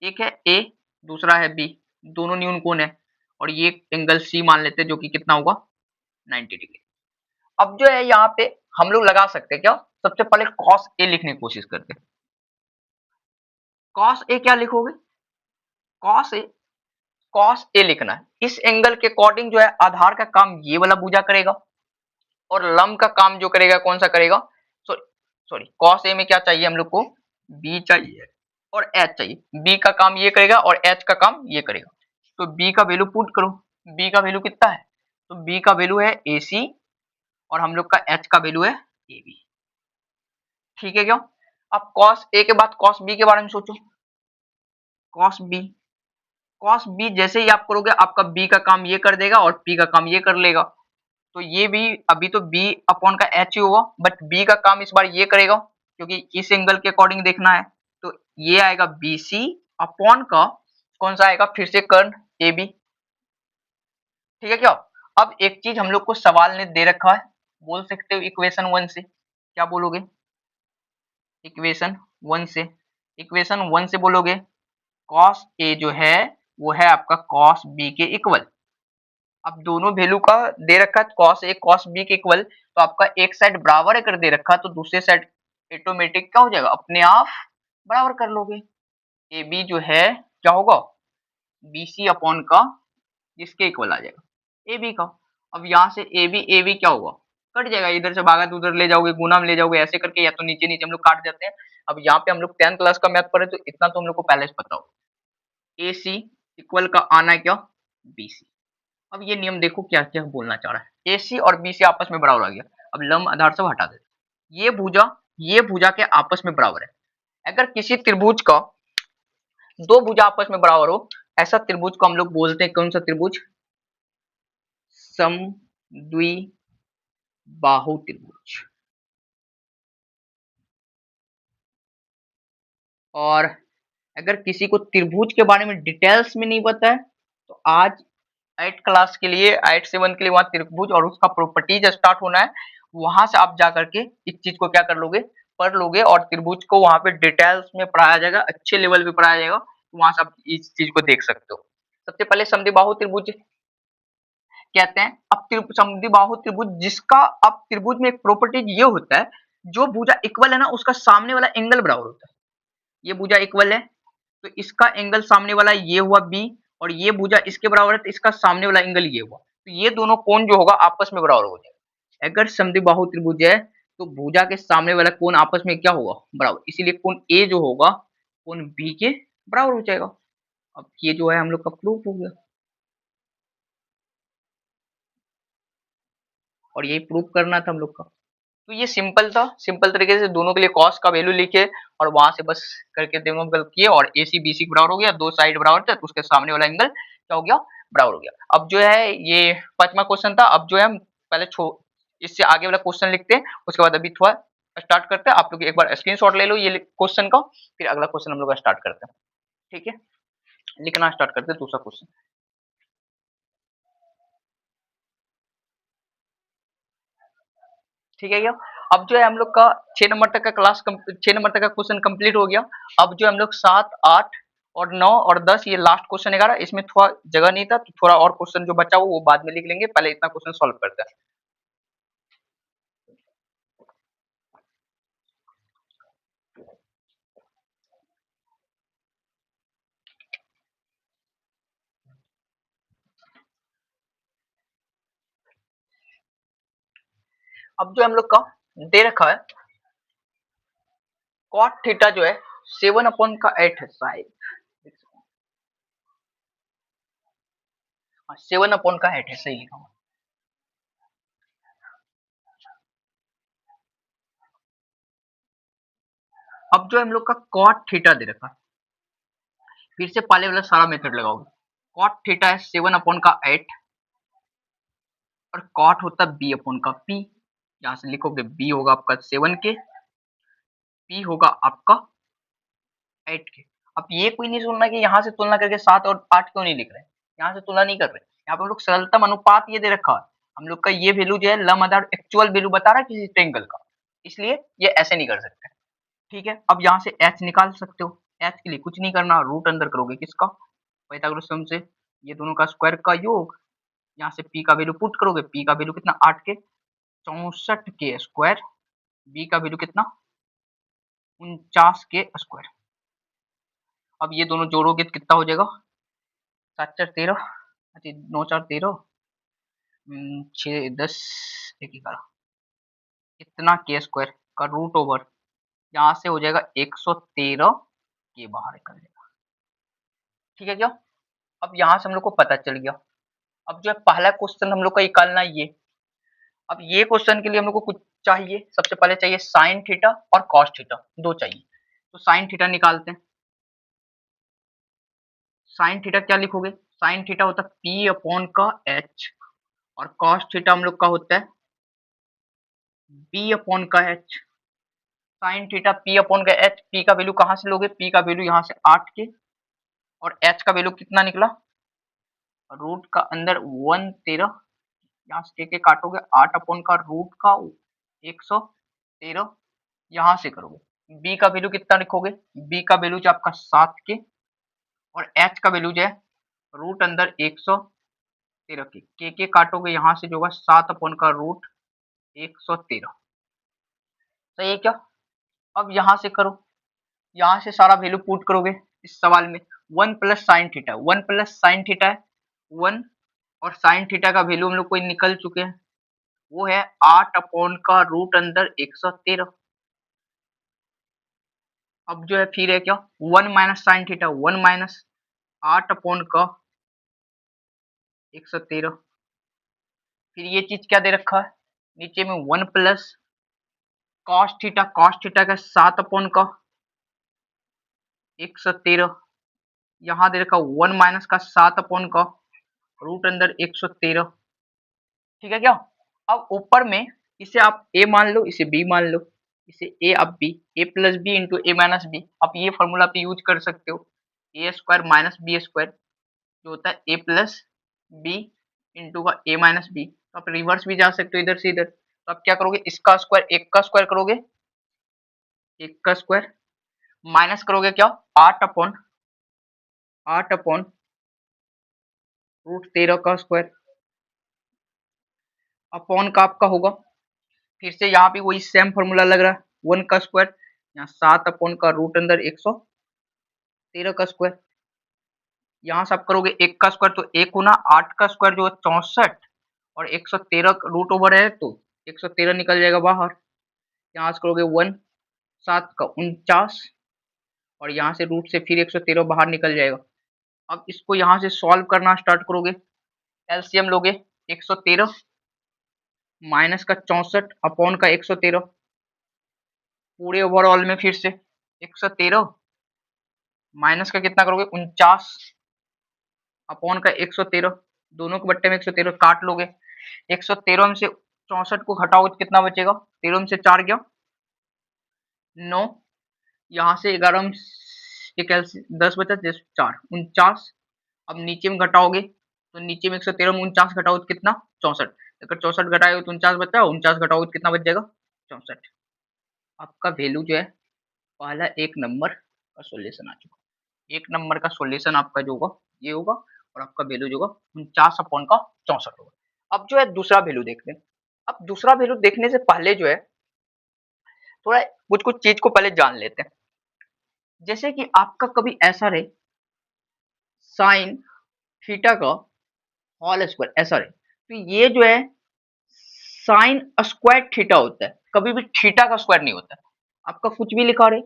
एक है ए, दूसरा है बी, दोनों न्यूनकोण है, और ये एंगल सी मान लेते हैं जो कि कितना होगा 90 डिग्री। अब जो है यहाँ पे हम लोग लगा सकते हैं क्या, सबसे पहले कॉस ए लिखने की कोशिश करते हैं। कॉस ए क्या लिखोगे, कॉस ए, कॉस ए लिखना है। इस एंगल के अकॉर्डिंग जो है आधार का काम ये वाला भुजा करेगा, और लंब का काम जो करेगा कौन सा करेगा, सॉरी सॉरी कॉस ए में क्या चाहिए हम लोग को, बी चाहिए और एच चाहिए। बी का काम ये करेगा और एच का काम ये करेगा। तो बी का वैल्यू पुट करो, बी का वैल्यू कितना है, तो बी का वैल्यू है ए सी, और हम लोग का एच का वैल्यू है ए बी। ठीक है क्यों। अब कॉस ए के बाद कॉस बी के बारे में सोचो, कॉस बी, कॉस बी जैसे ही आप करोगे आपका बी का काम ये कर देगा और पी का काम ये कर लेगा। तो ये भी अभी तो बी अपॉन का एच ही होगा, बट बी का काम इस बार ये करेगा क्योंकि इस एंगल के अकॉर्डिंग देखना है। तो ये आएगा बी सी अपॉन का कौन सा आएगा, फिर से कर्ण ए बी। ठीक है क्या। अब एक चीज हम लोग को सवाल ने दे रखा है, बोल सकते हो इक्वेशन 1 से, क्या बोलोगे, इक्वेशन 1 से, इक्वेशन 1 से बोलोगे कॉस ए जो है वो है आपका कॉस बी के इक्वल। अब दोनों वैल्यू का दे रखा है कॉस ए कॉस बी के इक्वल, तो आपका एक साइड बराबर अगर दे रखा तो दूसरे साइड ऑटोमेटिक क्या हो जाएगा, अपने आप बराबर कर लोगे। ए बी जो है क्या होगा, बी सी अपॉन का जिसके इक्वल आ जाएगा ए बी का। अब यहाँ से ए बी क्या होगा, कट जाएगा, इधर से भागा तो उधर ले जाओगे, गुना में ले जाओगे, ऐसे करके या तो नीचे नीचे हम लोग काट जाते हैं। अब यहाँ पे हम लोग 10th क्लास का मैथ पढ़े तो इतना तो हम लोग को पहले से पता हो, ए सी इक्वल का आना है क्या, बी सी। अब ये नियम देखो क्या क्या बोलना चाह रहा है, ए सी और बी सी आपस में बराबर आ गया। अब लंब आधार सब हटा देते, ये भुजा के आपस में बराबर है। अगर किसी त्रिभुज का दो भुजा आपस में बराबर हो, ऐसा त्रिभुज को हम लोग बोलते हैं कौन सा त्रिभुज, समद्विबाहु त्रिभुज। और अगर किसी को त्रिभुज के बारे में डिटेल्स में नहीं पता है तो आज 8 क्लास के लिए 8-7 के लिए वहां त्रिभुज और उसका प्रॉपर्टीज स्टार्ट होना है, वहां से आप जा करके इस चीज को क्या कर लोगे, पढ़ लोगे, और त्रिभुज को वहां पे डिटेल्स में पढ़ाया जाएगा, अच्छे लेवल पे पढ़ाया जाएगा, तो वहां से आप इस चीज को देख सकते हो। सबसे पहले समद्विबाहु त्रिभुज कहते हैं। अब समद्विबाहु त्रिभुज जिसका, अब त्रिभुज में एक प्रॉपर्टी ये होता है, जो भुजा इक्वल है ना उसका सामने वाला एंगल बराबर होता है। ये भुजा इक्वल है तो इसका एंगल सामने वाला ये हुआ बी, और ये भुजा इसके बराबर है तो इसका सामने वाला एंगल ये हुआ, तो ये दोनों कोण जो होगा आपस में बराबर हो जाएगा। अगर समद्विबाहु त्रिभुज है तो भुजा के सामने वाला कोण आपस में क्या होगा, बराबर, इसीलिए कोण ए जो होगा कोण बी के बराबर हो जाएगा। अब ये जो है हम लोग का प्रूफ हो गया, और यही प्रूफ करना था हम लोग का। तो ये सिंपल था, सिंपल तरीके से दोनों के लिए कॉस का वैल्यू लिखे और वहां से बस करके दोनों गलत किए, और ए सी बी सी बराबर हो गया, दो साइड बराबर थे तो उसके सामने वाला एंगल क्या हो गया, बराबर हो गया। अब जो है ये 5वां क्वेश्चन था। अब जो है हम पहले इससे आगे वाला क्वेश्चन लिखते हैं, उसके बाद अभी थोड़ा स्टार्ट करते हैं। आप लोग एक बार स्क्रीनशॉट ले लो ये क्वेश्चन का, फिर अगला क्वेश्चन हम लोग स्टार्ट करते हैं। ठीक है, लिखना स्टार्ट करते हैं दूसरा क्वेश्चन। ठीक है क्या। अब जो है हम लोग का 6 नंबर तक का 6 नंबर तक का क्वेश्चन कंप्लीट हो गया। अब जो हम लोग 7, 8 और 9 और 10, ये लास्ट क्वेश्चन 11, इसमें थोड़ा जगह नहीं था तो थोड़ा और क्वेश्चन जो बचा वो बाद में लिख लेंगे, पहले इतना क्वेश्चन सॉल्व करते हैं। अब जो हम लोग का दे रखा है कॉट थीटा जो है 7/8 है शायद, 7/8 है, सही लिखा हुआ। अब जो हम लोग का कॉट थीटा दे रखा है, फिर से पहले वाला सारा मेथड लगाओगे। कॉट थीटा है 7/8 और कॉट होता है b/p। यहाँ से लिखोगे b होगा आपका 7 के, p होगा आपका 8 के। अब ये कोई नहीं सुनना कि यहाँ से तुलना करके 7 और 8 क्यों नहीं लिख रहे हैं, यहाँ से तुलना नहीं कर रहे, यहाँ पे हम लोग सरलतम अनुपात ये दे रखा है। हम लोग का ये वैल्यू जो है लमदार एक्चुअल वैल्यू बता रहा है किसी ट्रायंगल का, इसलिए ये ऐसे नहीं कर सकते। ठीक है, अब यहाँ से h निकाल सकते हो। h के लिए कुछ नहीं करना, रूट अंदर करोगे किसका, पाइथागोरस थ्योरम से, ये दोनों का स्क्वायर का योग। यहाँ से p का वैल्यू पुट करोगे, p का वैल्यू कितना 8 के 64 के स्क्वायर, b का वैल्यू कितना 49 के स्क्वायर। अब ये दोनों जोड़ोगे तो कितना हो जाएगा, 7×4 13, 9×4 13, 6 10 1 11, इतना के स्क्वायर का रूट ओवर यहाँ से हो जाएगा 113 के बाहर निकल जाएगा। ठीक है क्या, अब यहाँ से हम लोग को पता चल गया। अब जो है पहला क्वेश्चन हम लोग का निकालना ये। अब ये क्वेश्चन के लिए हम लोग को कुछ चाहिए, सबसे पहले चाहिए साइन थीटा और कॉस थीटा, दो चाहिए। तो साइन थीटा निकालते हैं। साइन थीटा क्या लिखोगे, साइन थीटा होता है p/h और कॉस थीटा हम लोग का होता है b/h। Sine theta p/h, p का वैल्यू कहाँ से लोगे, p का वैल्यू यहाँ से 8 के और h का वैल्यू कितना निकला, रूट का अंदर 113, यहाँ से के काटोगे 8 का रूट का 113, यहाँ से करोगे। b का वैल्यू कितना लिखोगे, b का वैल्यू जो आपका 7 के और h का वैल्यू जो है रूट अंदर 113 के काटोगे, यहाँ से जो होगा 7 का रूट 113। सही है क्या, अब यहाँ से करो, यहाँ से सारा वैल्यू पुट करोगे इस सवाल में। 1 plus sine theta, 1 plus sine theta है 1 और साइन थीटा का वैल्यू हम लोग को निकल चुके हैं, वो है 8 का रूट अंदर 113। अब जो है फिर है क्या 1 माइनस साइन थीटा, 1 माइनस 8 का 113। फिर ये चीज क्या दे रखा है नीचे में 1 plus cos theta, cos theta का 7 का 113, यहाँ दे रखा 1 माइनस का 7 का रूट अंदर 113। ठीक है क्या, अब ऊपर में इसे आप a मान लो, इसे b मान लो, इसे a अब b, a plus B into A minus B. आप ये फॉर्मूला पे यूज कर सकते हो, A square minus B square जो होता है a प्लस बी इंटू का ए माइनस बी। तो आप रिवर्स भी जा सकते हो इधर से इधर। तो आप क्या करोगे, इसका स्क्वायर एक का स्क्वायर करोगे, एक का स्क्वायर माइनस करोगे क्या 8 अपॉन रूट 13 का स्क्वायर, अपॉन का आपका होगा, फिर से यहाँ पे वही सेम फॉर्मूला लग रहा है 1 का स्क्वायर, यहाँ 7 का रूट अंदर 113 का स्क्वायर। यहाँ से आप करोगे एक का स्क्वायर तो 1 गुना 8 का स्क्वायर जो है 64 और 113 रूट ओवर है तो 113 निकल जाएगा बाहर। यहाँ से करोगे 1 7 का 49 और यहाँ से रूट से फिर 113 बाहर निकल जाएगा। अब इसको यहाँ से सॉल्व करना स्टार्ट करोगे, एलसीएम लोगे 113 माइनस का 64 अपॉन का 113, पूरे ओवरऑल में फिर से 113 माइनस का कितना करोगे 49 अपॉन का 113, दोनों के बट्टे में 113 काट लोगे। 113 में से 64 को घटाओगे तो कितना बचेगा, 13 में से 4 गया 9, यहाँ से 11 में 10 बचा 4 49। अब नीचे में घटाओगे तो नीचे में 113 में 49 घटाओ तो कितना 64, अगर 64 घटाओगे तो 49 बचा, 49 घटाओगे तो कितना बच जाएगा 64। आपका वैल्यू जो है पहला एक नंबर का सॉल्यूशन आ चुका, एक नंबर का सॉल्यूशन आपका जो होगा ये होगा और आपका वैल्यू जो होगा 49 अपॉन का 64 होगा। अब जो है दूसरा वैल्यू देखते हैं। अब दूसरा वैल्यू देखने से पहले जो है थोड़ा कुछ कुछ चीज को पहले जान लेते हैं। जैसे कि आपका कभी ऐसा रहे साइन थीटा का होल स्क्वायर ऐसा रहे, तो ये जो है साइन स्क्वायर थीटा होता है, कभी भी थीटा का स्क्वायर नहीं होता। आपका कुछ भी लिखा रहे,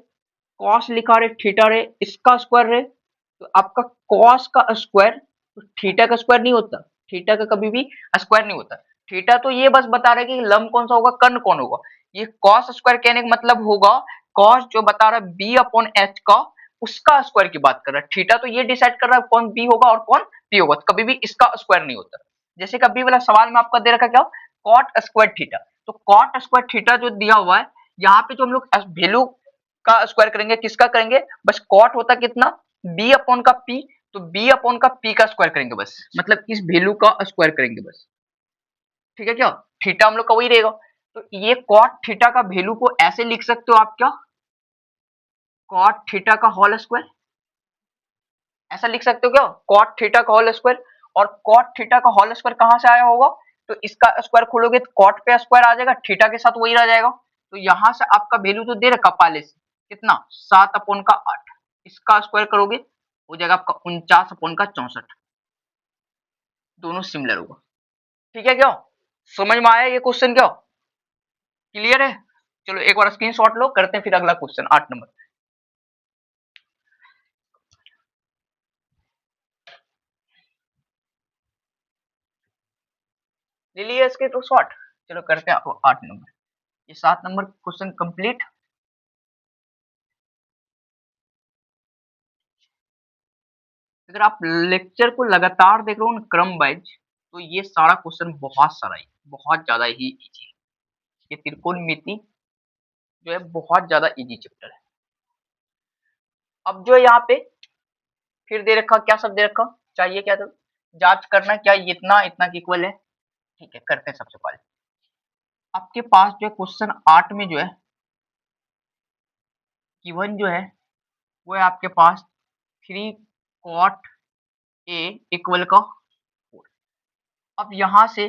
कॉस लिखा रहे, थीटा रहे, इसका स्क्वायर रहे, तो आपका कॉस का स्क्वायर तो थीटा का स्क्वायर नहीं होता, थीटा का कभी भी स्क्वायर नहीं होता। थीटा तो ये बस बता रहे कि लंब कौन सा होगा, कर्ण कौन होगा। ये कॉस स्क्वायर कहने का मतलब होगा कॉस जो बता रहा है बी अपॉन एच का, उसका स्क्वायर की बात कर रहा है। थीटा तो ये डिसाइड कर रहा है कौन बी होगा और कौन पी होगा, तो कभी भी इसका स्क्वायर नहीं होता। जैसे कि अभी वाला सवाल में आपका दे रखा क्या, कॉट स्क्वायर थीटा, तो कॉट स्क्वायर थीटा जो दिया हुआ है, यहाँ पे जो हम लोग वैल्यू का स्क्वायर करेंगे, किसका करेंगे, बस कॉट होता कितना, बी अपॉन का पी, तो बी अपॉन का पी का स्क्वायर करेंगे बस, मतलब इस वैल्यू का स्क्वायर करेंगे बस। ठीक है क्या, थीटा हम लोग का वही रहेगा। तो ये कॉट थीटा का वैल्यू को ऐसे लिख सकते हो आप, क्या, कॉट थीटा का होल स्क्वायर, ऐसा लिख सकते हो क्या, कॉट थीटा का होल स्क्वायर। और कॉट थीटा का होल स्क्वायर कहां से आया होगा, तो इसका स्क्वायर खोलोगे तो कॉट पे स्क्वायर आ जाएगा, थीटा के साथ वही रह जाएगा। तो यहां से आपका वैल्यू जो दे रखा पहले से कितना, 7/8, इसका स्क्वायर करोगे हो जाएगा आपका 49/64, दोनों सिमिलर होगा। ठीक है क्या, समझ में आया ये क्वेश्चन, क्या क्लियर है। चलो एक बार स्क्रीनशॉट लो, करते हैं फिर अगला क्वेश्चन 8 नंबर। ले लिया इसके तो शॉर्ट, चलो करते हैं आपको 8 नंबर। ये 7 नंबर क्वेश्चन कंप्लीट। अगर आप लेक्चर को लगातार देख रहे हो ना क्रम वाइज, तो ये सारा क्वेश्चन बहुत सारा ही, बहुत ज्यादा ही इजी है। ये त्रिकोणमिति जो है बहुत ज्यादा इजी चैप्टर है। अब जो है यहाँ पे फिर दे रखा, क्या सब दे रखा, चाहिए क्या, तो जांच करना क्या इतना इतना की इक्वल है। ठीक है, करते हैं। सबसे पहले आपके पास जो है क्वेश्चन 8 में जो है गिवन जो है वो है आपके पास 3 cot a इक्वल का 4। अब यहाँ से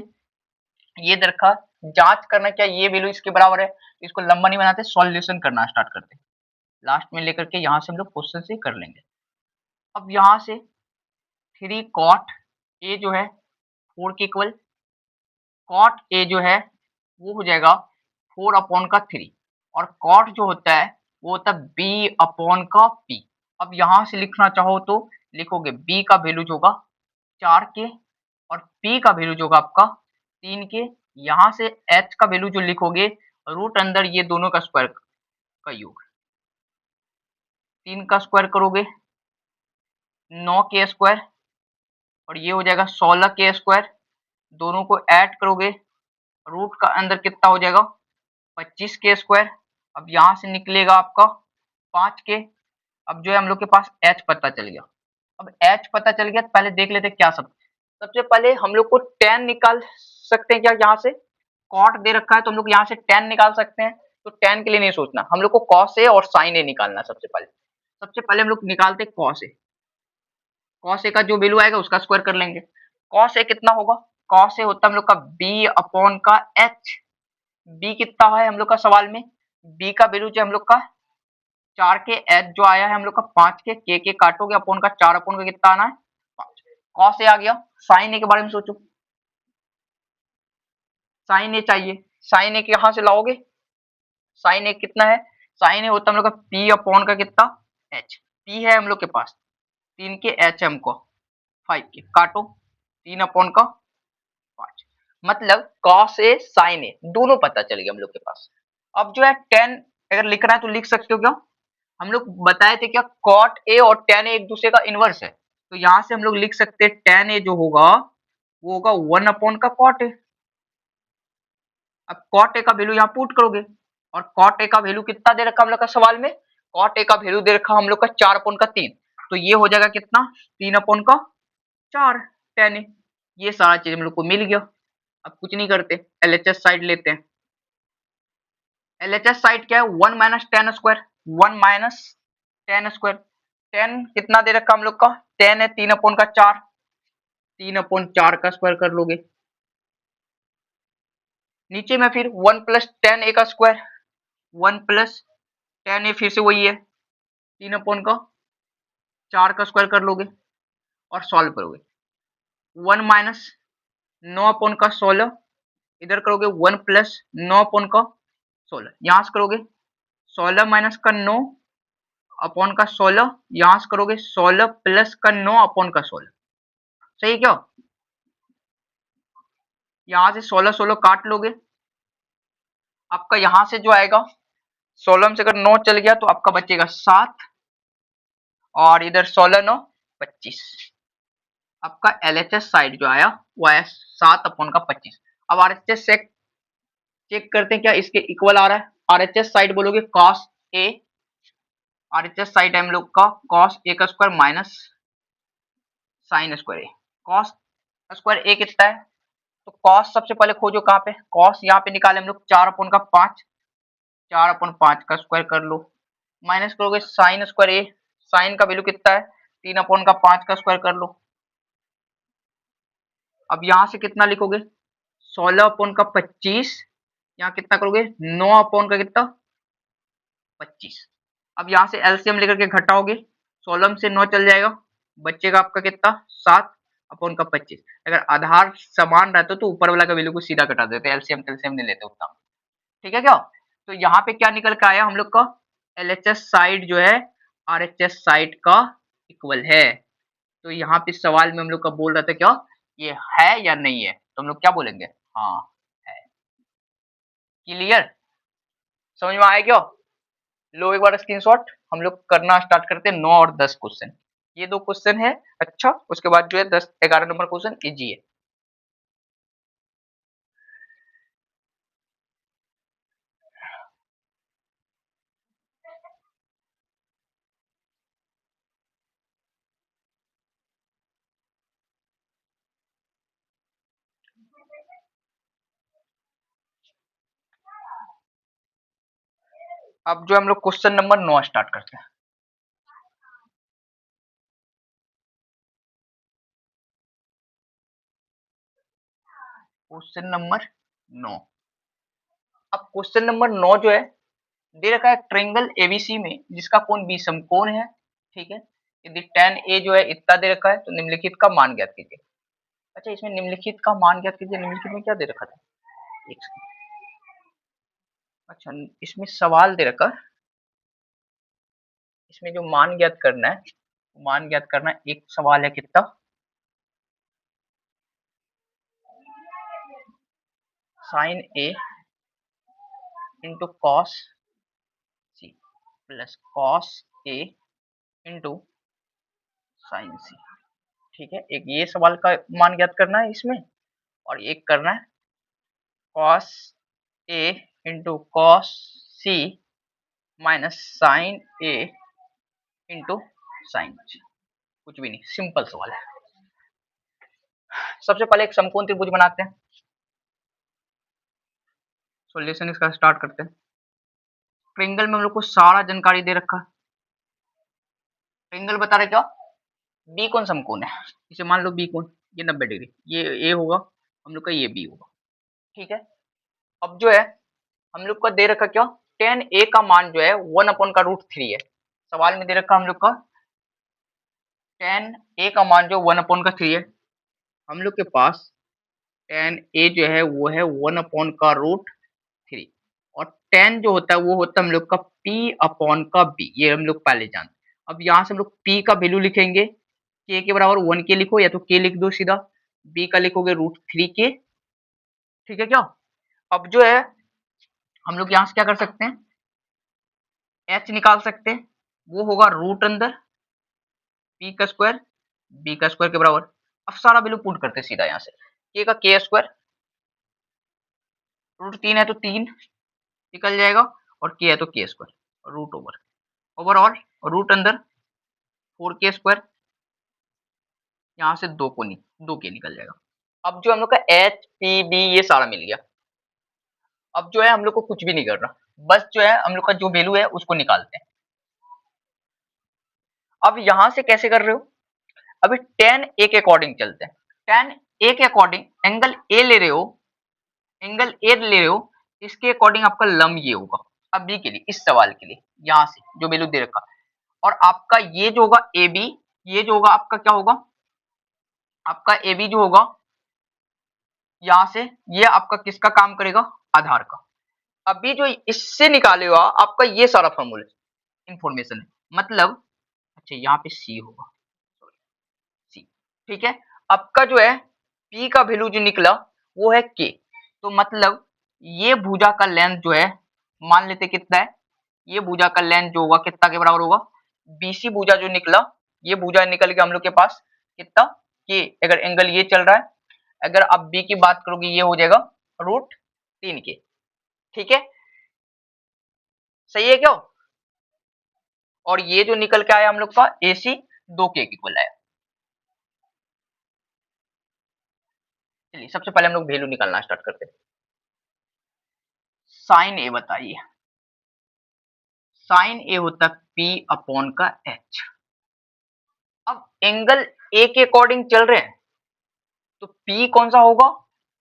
ये दरखा जांच करना क्या ये वैल्यू इसके बराबर है, इसको लंबा नहीं बनाते, सॉल्यूशन करना स्टार्ट करते हैं, लास्ट में लेकर के यहाँ से हम लोग क्वेश्चन से कर लेंगे। अब यहाँ से 3 cot a जो है 4 के इक्वल, cot a जो है वो हो जाएगा 4/3, और cot जो होता है वो होता है b अपॉन का p। अब यहाँ से लिखना चाहो तो लिखोगे b का वैल्यू जो होगा 4 के, और p का वैल्यू जो होगा आपका 3 के। यहाँ से h का वैल्यू जो लिखोगे रूट अंदर ये दोनों का स्क्वायर का योग, 3 का स्क्वायर करोगे 9 के स्क्वायर, और ये हो जाएगा 16 के स्क्वायर, दोनों को ऐड करोगे रूट का अंदर कितना हो जाएगा 25 के स्क्वायर। अब यहाँ से निकलेगा आपका 5 के। अब जो है हम लोग के पास h पता चल गया। अब h पता चल गया तो पहले देख लेते क्या सब, सबसे पहले हम लोग को tan निकाल सकते हैं क्या, यहाँ से cot दे रखा है तो हम लोग यहाँ से tan निकाल सकते हैं। तो tan के लिए नहीं सोचना, हम लोग को cos a और sin a निकालना। सबसे पहले हम लोग निकालते cos a, cos a का जो वैल्यू आएगा उसका स्क्वायर कर लेंगे। cos a कितना होगा, cos a होता है हम लोग का b अपॉन का h। b कितना है हम लोग का सवाल में, b का वैल्यू जो हम लोग का 4 के, h जो आया है हम लोग का 5 के, के काटोगे अपॉन का 4 अपॉन का कितना आना है 5। cos a आ गया। sin a के बारे में सोचो, sin a चाहिए, sin a कहाँ से लाओगे, sin a कितना है, sin a होता है हम लोग का p अपॉन का कितना h, p है हम लोग के पास 3 के, h हमको 5 के, काटो 3 अपॉन का 5, मतलब cos a sin a दोनों पता चल गया हम लोग के पास। अब जो है tan अगर लिखना है तो लिख सकते हो, क्या हम लोग बताए थे क्या cot a और tan a एक दूसरे का इनवर्स है, तो यहाँ से हम लोग लिख सकते हैं tan a जो होगा वो होगा 1 अपॉन का cot a। अब cot a का वैल्यू यहाँ पुट करोगे, और cot a का वैल्यू कितना दे रखा हम लोग का सवाल में, cot a का वैल्यू दे रखा हम लोग का 4 अपॉन का 3, तो ये हो जाएगा कितना 3 अपॉन का 4 tan a। ये सारा चीज हम लोग को मिल गया। अब कुछ नहीं करते, एलएचएस साइड लेते हैं। एलएचएस साइड क्या है, 1 minus ten square, 1 minus ten square, ten कितना दे रखा हम लोग का, टेन है 3 अपॉन का 4, 3 अपॉन 4 का स्क्वायर कर लोगे। नीचे में फिर 1 प्लस टेन ए का स्क्वायर, 1 प्लस टेन ए फिर से वही है 3 अपॉन का 4 का स्क्वायर कर लोगे और सॉल्व करोगे। 1 माइनस 9 अपॉन का 16, इधर करोगे 1 प्लस 9 अपॉन का 16, यहाँ से करोगे 16 माइनस का 9 अपॉन का 16, यहाँ से करोगे 16 प्लस का 9 अपॉन का 16, सही क्या, यहाँ से 16 16 काट लोगे, आपका यहाँ से जो आएगा 16 में से अगर 9 चल गया तो आपका बचेगा 7, और इधर 16 9 25। आपका एलएचएस साइड जो आया वो आया 7/25। अब आरएचएस से चेक करते हैं क्या इसके इक्वल आ रहा है। आरएचएस साइड बोलोगे कॉस ए, आरएचएस साइड हम लोग का कॉस ए का स्क्वायर माइनस साइन स्क्वायर ए। कॉस स्क्वायर ए कितना है, तो कॉस सबसे पहले खोजो कहाँ पे, कॉस यहाँ पे निकाले हम लोग 4/5, 4/5 का स्क्वायर कर लो, माइनस करोगे साइन स्क्वायर ए, साइन का वैल्यू कितना है 3/5 का स्क्वायर कर लो। अब यहाँ से कितना लिखोगे 16/25, यहाँ कितना करोगे 9 का कितना 25। अब यहाँ से एलसीएम लेकर के घटाओगे, 16 से 9 चल जाएगा, बचेगा आपका कितना 7/25। अगर आधार समान रहता तो ऊपर वाला का वैल्यू को सीधा घटा देते, एलसीएम एलसीएम नहीं लेते उतना। ठीक है क्या, तो यहाँ पे क्या निकल के आया हम लोग का एलएचएस साइड जो है आरएचएस साइड का इक्वल है। तो यहाँ पे सवाल में हम लोग का बोल रहा था क्या ये है या नहीं है, तो हम लोग क्या बोलेंगे हाँ है। क्लियर, समझ में आया क्या। लो एक बार स्क्रीनशॉट, हम लोग करना स्टार्ट करते हैं 9 और 10 क्वेश्चन। ये 2 क्वेश्चन है अच्छा, उसके बाद जो है 10 11 नंबर क्वेश्चन इजी है। अब जो हम लोग क्वेश्चन नंबर 9 स्टार्ट करते हैं। Question number 9। अब क्वेश्चन नंबर 9 जो है दे रखा है ट्रायंगल एबीसी में जिसका कोण बी समकोण है। ठीक है, यदि tan ए जो है इतना दे रखा है तो निम्नलिखित का मान ज्ञात कीजिए। अच्छा, इसमें निम्नलिखित का मान ज्ञात कीजिए, निम्नलिखित में क्या दे रखा था, एक सेकंड। अच्छा, इसमें सवाल दे रखा, इसमें जो मान ज्ञात करना है, मान ज्ञात करना एक सवाल है कितना, sine a into cos c plus cos a into sine c. ठीक है, एक ये सवाल का मान ज्ञात करना है इसमें, और एक करना है cos a into cos C minus sign a into sine सी। कुछ भी नहीं, सिंपल सवाल है। सबसे पहले एक समकोण त्रिभुज बनाते हैं, सॉल्यूशन इसका स्टार्ट करते हैं। ट्रायंगल में हम लोग को सारा जानकारी दे रखा है। ट्रायंगल बता रहे क्या, बी कोण समकोण है, इसे मान लो बी कोण, ये 90 डिग्री, ये ए होगा हम लोग का, ये बी होगा। ठीक है, अब जो है हम लोग का दे रखा क्या, tan ए का मान जो है 1/√3 है। सवाल में दे रखा हम लोग का tan ए का मान जो 1/3 है। हम लोग के पास tan ए जो है वो है 1/√3, और tan जो होता है वो होता है हम लोग का p/b, ये हम लोग पहले जानते। अब यहाँ से हम लोग p का वैल्यू लिखेंगे, k के बराबर 1k लिखो, या तो k लिख दो सीधा, b का लिखोगे √3k। ठीक है क्या, अब जो है हम लोग यहाँ से क्या कर सकते हैं, h निकाल सकते हैं, वो होगा रूट अंदर p का स्क्वायर b का स्क्वायर के बराबर। अब सारा वैल्यू पुट करते हैं सीधा यहाँ से, k का k स्क्वायर, √3 है तो 3 निकल जाएगा, और k है तो k square, root over overall root अंदर 4k स्क्वायर, यहाँ से 2 को नहीं 2k निकल जाएगा। अब जो हम लोग का h p b ये सारा मिल गया। अब जो है हम लोग को कुछ भी नहीं करना, बस जो है हम लोग का जो वैल्यू है उसको निकालते हैं। अब यहाँ से कैसे कर रहे हो, अभी tan a के अकॉर्डिंग चलते हैं। tan a के अकॉर्डिंग एंगल a ले रहे हो, एंगल a ले रहे हो, इसके अकॉर्डिंग आपका लंब ये होगा। अब b के लिए, इस सवाल के लिए यहाँ से जो वैल्यू दे रखा, और आपका ये जो होगा ए बी, ये जो होगा आपका क्या होगा, आपका ए बी जो होगा यहाँ से, ये आपका किसका काम करेगा, आधार का। अभी जो इससे निकाले हुआ आपका ये सारा फॉर्मूला इंफॉर्मेशन है, मतलब अच्छा यहाँ पे सी होगा, सी। ठीक है, आपका जो है पी का वैल्यू जो निकला वो है के, तो मतलब ये भुजा का लेंथ जो है मान लेते कितना है ये भुजा का लेंथ जो होगा कितना के बराबर होगा, बीसी भुजा जो निकला, ये भुजा निकल के हम लोग के पास कितना के, अगर एंगल ये चल रहा है, अगर आप बी की बात करोगे ये हो जाएगा √3 के। ठीक है, सही है क्यों? और ये जो निकल के आया हम लोग का AC 2 के इक्वल आया। चलिए सबसे पहले हम लोग वैल्यू निकालना स्टार्ट करते हैं। साइन ए बताइए, साइन ए होता P अपॉन का H। अब एंगल ए के अकॉर्डिंग चल रहे हैं तो P कौन सा होगा,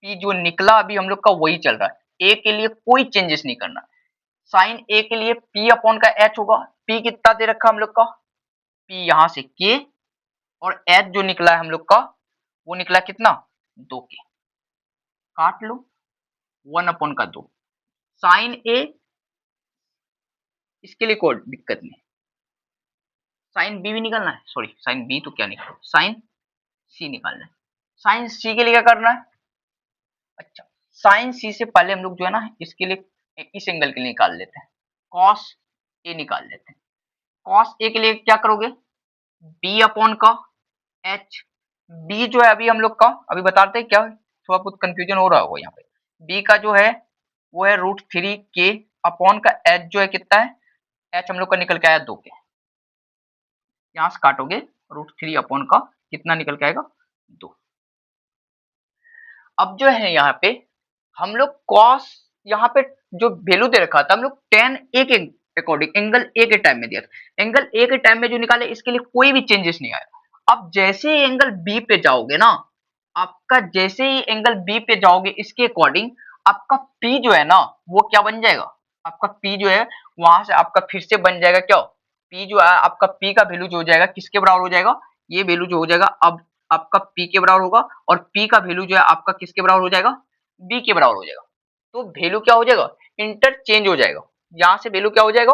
P जो निकला अभी हम लोग का वही चल रहा है, ए के लिए कोई चेंजेस नहीं करना। साइन ए के लिए P अपॉन का H होगा, P कितना दे रखा हम लोग का, P यहां से K, और H जो निकला है हम लोग का वो निकला कितना 2 के, काट लो 1/2। साइन ए, इसके लिए कोई दिक्कत नहीं, साइन बी भी निकालना है, सॉरी साइन बी तो क्या निकालना, साइन सी निकालना है। साइन सी के लिए क्या करना है, अच्छा साइन सी से पहले हम लोग जो है ना इसके लिए इस एंगल के लिए निकाल लेते हैं, कॉस ए निकाल लेते हैं। कॉस ए के लिए क्या करोगे, बी अपॉन का एच, बी जो है अभी हम लोग का अभी बताते हैं क्या, थोड़ा बहुत कंफ्यूजन हो रहा होगा यहाँ पे। बी का जो है वो है √3 के अपॉन का एच जो है कितना है, एच हम लोग का निकल के आया 2 के, यहाँ से काटोगे √3 अपॉन का कितना निकल के आएगा 2। अब जो है यहाँ पे हम लोग कॉस, यहाँ पे जो वैल्यू दे रखा था हम लोग tan ए के अकॉर्डिंग एंगल ए के टाइम में दिया था, एंगल ए के टाइम में जो निकाले इसके लिए कोई भी चेंजेस नहीं आया। अब जैसे ही एंगल बी पे जाओगे ना, आपका जैसे ही एंगल बी पे जाओगे इसके अकॉर्डिंग आपका पी जो है ना वो क्या बन जाएगा, आपका पी जो है वहां से आपका फिर से बन जाएगा क्या, पी जो है आपका पी का वैल्यू जो हो जाएगा किसके बराबर हो जाएगा, ये वैल्यू जो हो जाएगा अब आपका पी के बराबर होगा, और पी का वैल्यू जो है आपका किसके बराबर हो जाएगा, बी के बराबर हो जाएगा। तो वैल्यू क्या हो जाएगा, इंटरचेंज हो जाएगा, यहाँ से वैल्यू क्या हो जाएगा,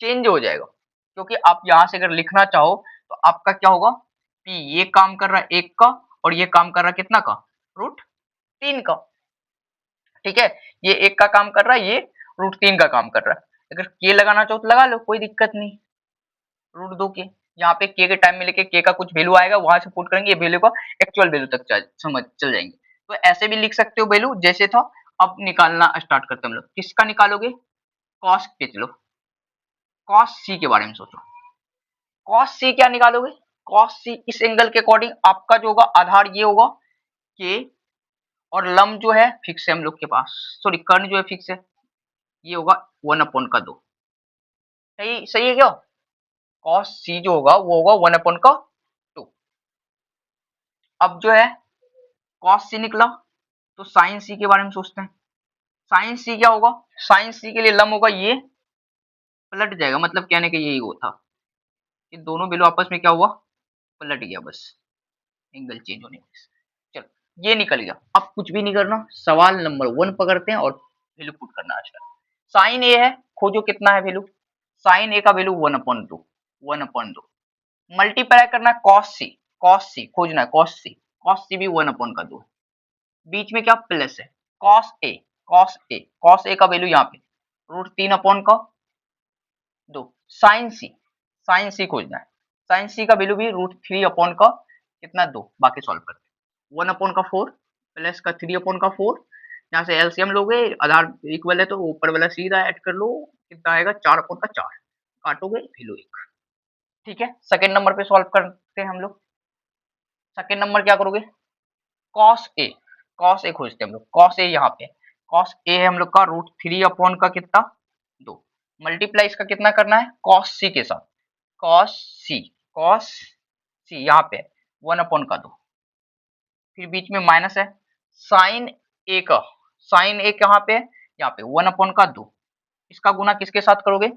चेंज हो जाएगा। क्योंकि आप यहाँ से अगर लिखना चाहो तो आपका क्या होगा, पी ये काम कर रहा है 1 का, और ये काम कर रहा है कितना का, √3 का। ठीक है, ये 1 का काम कर रहा है, ये √3 का काम कर रहा है। अगर के लगाना चाहो तो लगा लो, कोई दिक्कत नहीं, √2 के, यहाँ पे के टाइम में लेके के का कुछ वैल्यू आएगा वहां से पुट करेंगे, ये वैल्यू का एक्चुअल वैल्यू तक चल जाएंगे। तो ऐसे भी लिख सकते हो वैल्यू जैसे था। अब निकालना स्टार्ट करते हैं हम लोग, किसका निकालोगे, कॉस के, चलो कॉस सी के बारे में सोचो, कॉस सी क्या निकालोगे, कॉस सी इस एंगल के अकॉर्डिंग आपका जो होगा आधार ये होगा के, और लंब जो है फिक्स है हम लोग के पास, सॉरी कर्ण जो है फिक्स है, ये होगा 1/2। सही सही है क्या, कॉस सी जो होगा वो होगा 1/2। अब जो है कॉस सी निकला तो साइन सी के बारे में सोचते हैं, साइन सी क्या होगा, साइन सी के लिए लंब होगा ये, पलट जाएगा, मतलब कहने का यही वो था कि दोनों वैल्यू आपस में क्या हुआ, पलट गया बस, एंगल चेंज होने की। चलो ये निकल गया, अब कुछ भी नहीं करना, सवाल नंबर 1 पकड़ते हैं और वैल्यू पुट करना आजकल। साइन ए है, खोजो कितना है वैल्यू, साइन ए का वैल्यू 1/2 मल्टीप्लाई करना है कॉस सी, कॉस सी खोजना है, कॉस सी भी 1/2 है, बीच में क्या प्लस है, कॉस ए, कॉस ए का वैल्यू यहाँ पे √3/2। साइन सी खोजना है, साइन सी का वैल्यू भी √3 कितना 2, बाकी सॉल्व करते 1/4 प्लस का 3/4, यहाँ से एलसीएम लोगे आधार इक्वल है तो ऊपर वाला सीधा ऐड कर लो, कितना आएगा 4/4, काटोगे वैल्यू 1। ठीक है, सेकंड नंबर पे सॉल्व करते हैं हम लोग। सेकंड नंबर क्या करोगे, कॉस ए, कॉस ए खोजते हैं हम लोग, कॉस ए यहाँ पे, कॉस ए है हम लोग का √3 का कितना 2, मल्टीप्लाई इसका कितना करना है कॉस सी के साथ, कॉस सी, कॉस सी यहाँ पे 1/2, फिर बीच में माइनस है, साइन ए का, साइन ए कहाँ पे है यहाँ पे 1/2, इसका गुना किसके साथ करोगे,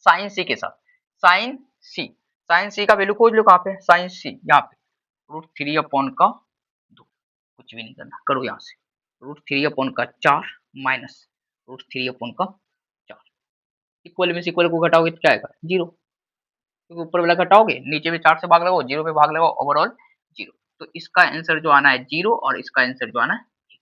साइन सी के साथ, साइन सी, साइन सी का वैल्यू खोज लो कहाँ पे, साइन सी यहाँ पे √3/2, कुछ भी नहीं करना, करो यहाँ से √3/4 माइनस √3/4, इक्वल में से इक्वल को घटाओगे तो क्या आएगा 0, क्योंकि ऊपर वाला घटाओगे नीचे में 4 से भाग लगाओ, 0 पे भाग लगाओ, ओवरऑल 0। तो इसका आंसर जो आना है 0 और इसका आंसर जो आना है 1।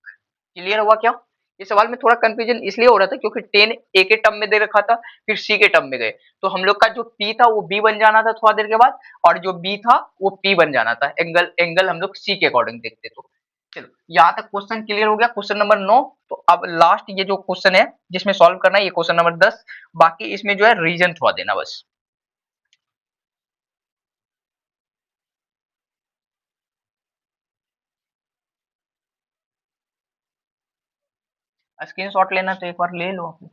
क्लियर हुआ क्या, ये सवाल में थोड़ा कंफ्यूजन इसलिए हो रहा था क्योंकि 10 ए के टर्म में दे रखा था, फिर सी के टर्म में गए, तो हम लोग का जो पी था वो बी बन जाना था थोड़ा देर के बाद, और जो बी था वो पी बन जाना था। एंगल एंगल हम लोग सी के अकॉर्डिंग देखते। तो चलो यहाँ तक क्वेश्चन क्लियर हो गया, क्वेश्चन नंबर 9। तो अब लास्ट ये जो क्वेश्चन है जिसमें सॉल्व करना है, ये क्वेश्चन नंबर 10। बाकी इसमें जो है रीजन थोड़ा देना बस। स्क्रीनशॉट लेना तो एक बार ले लो आप।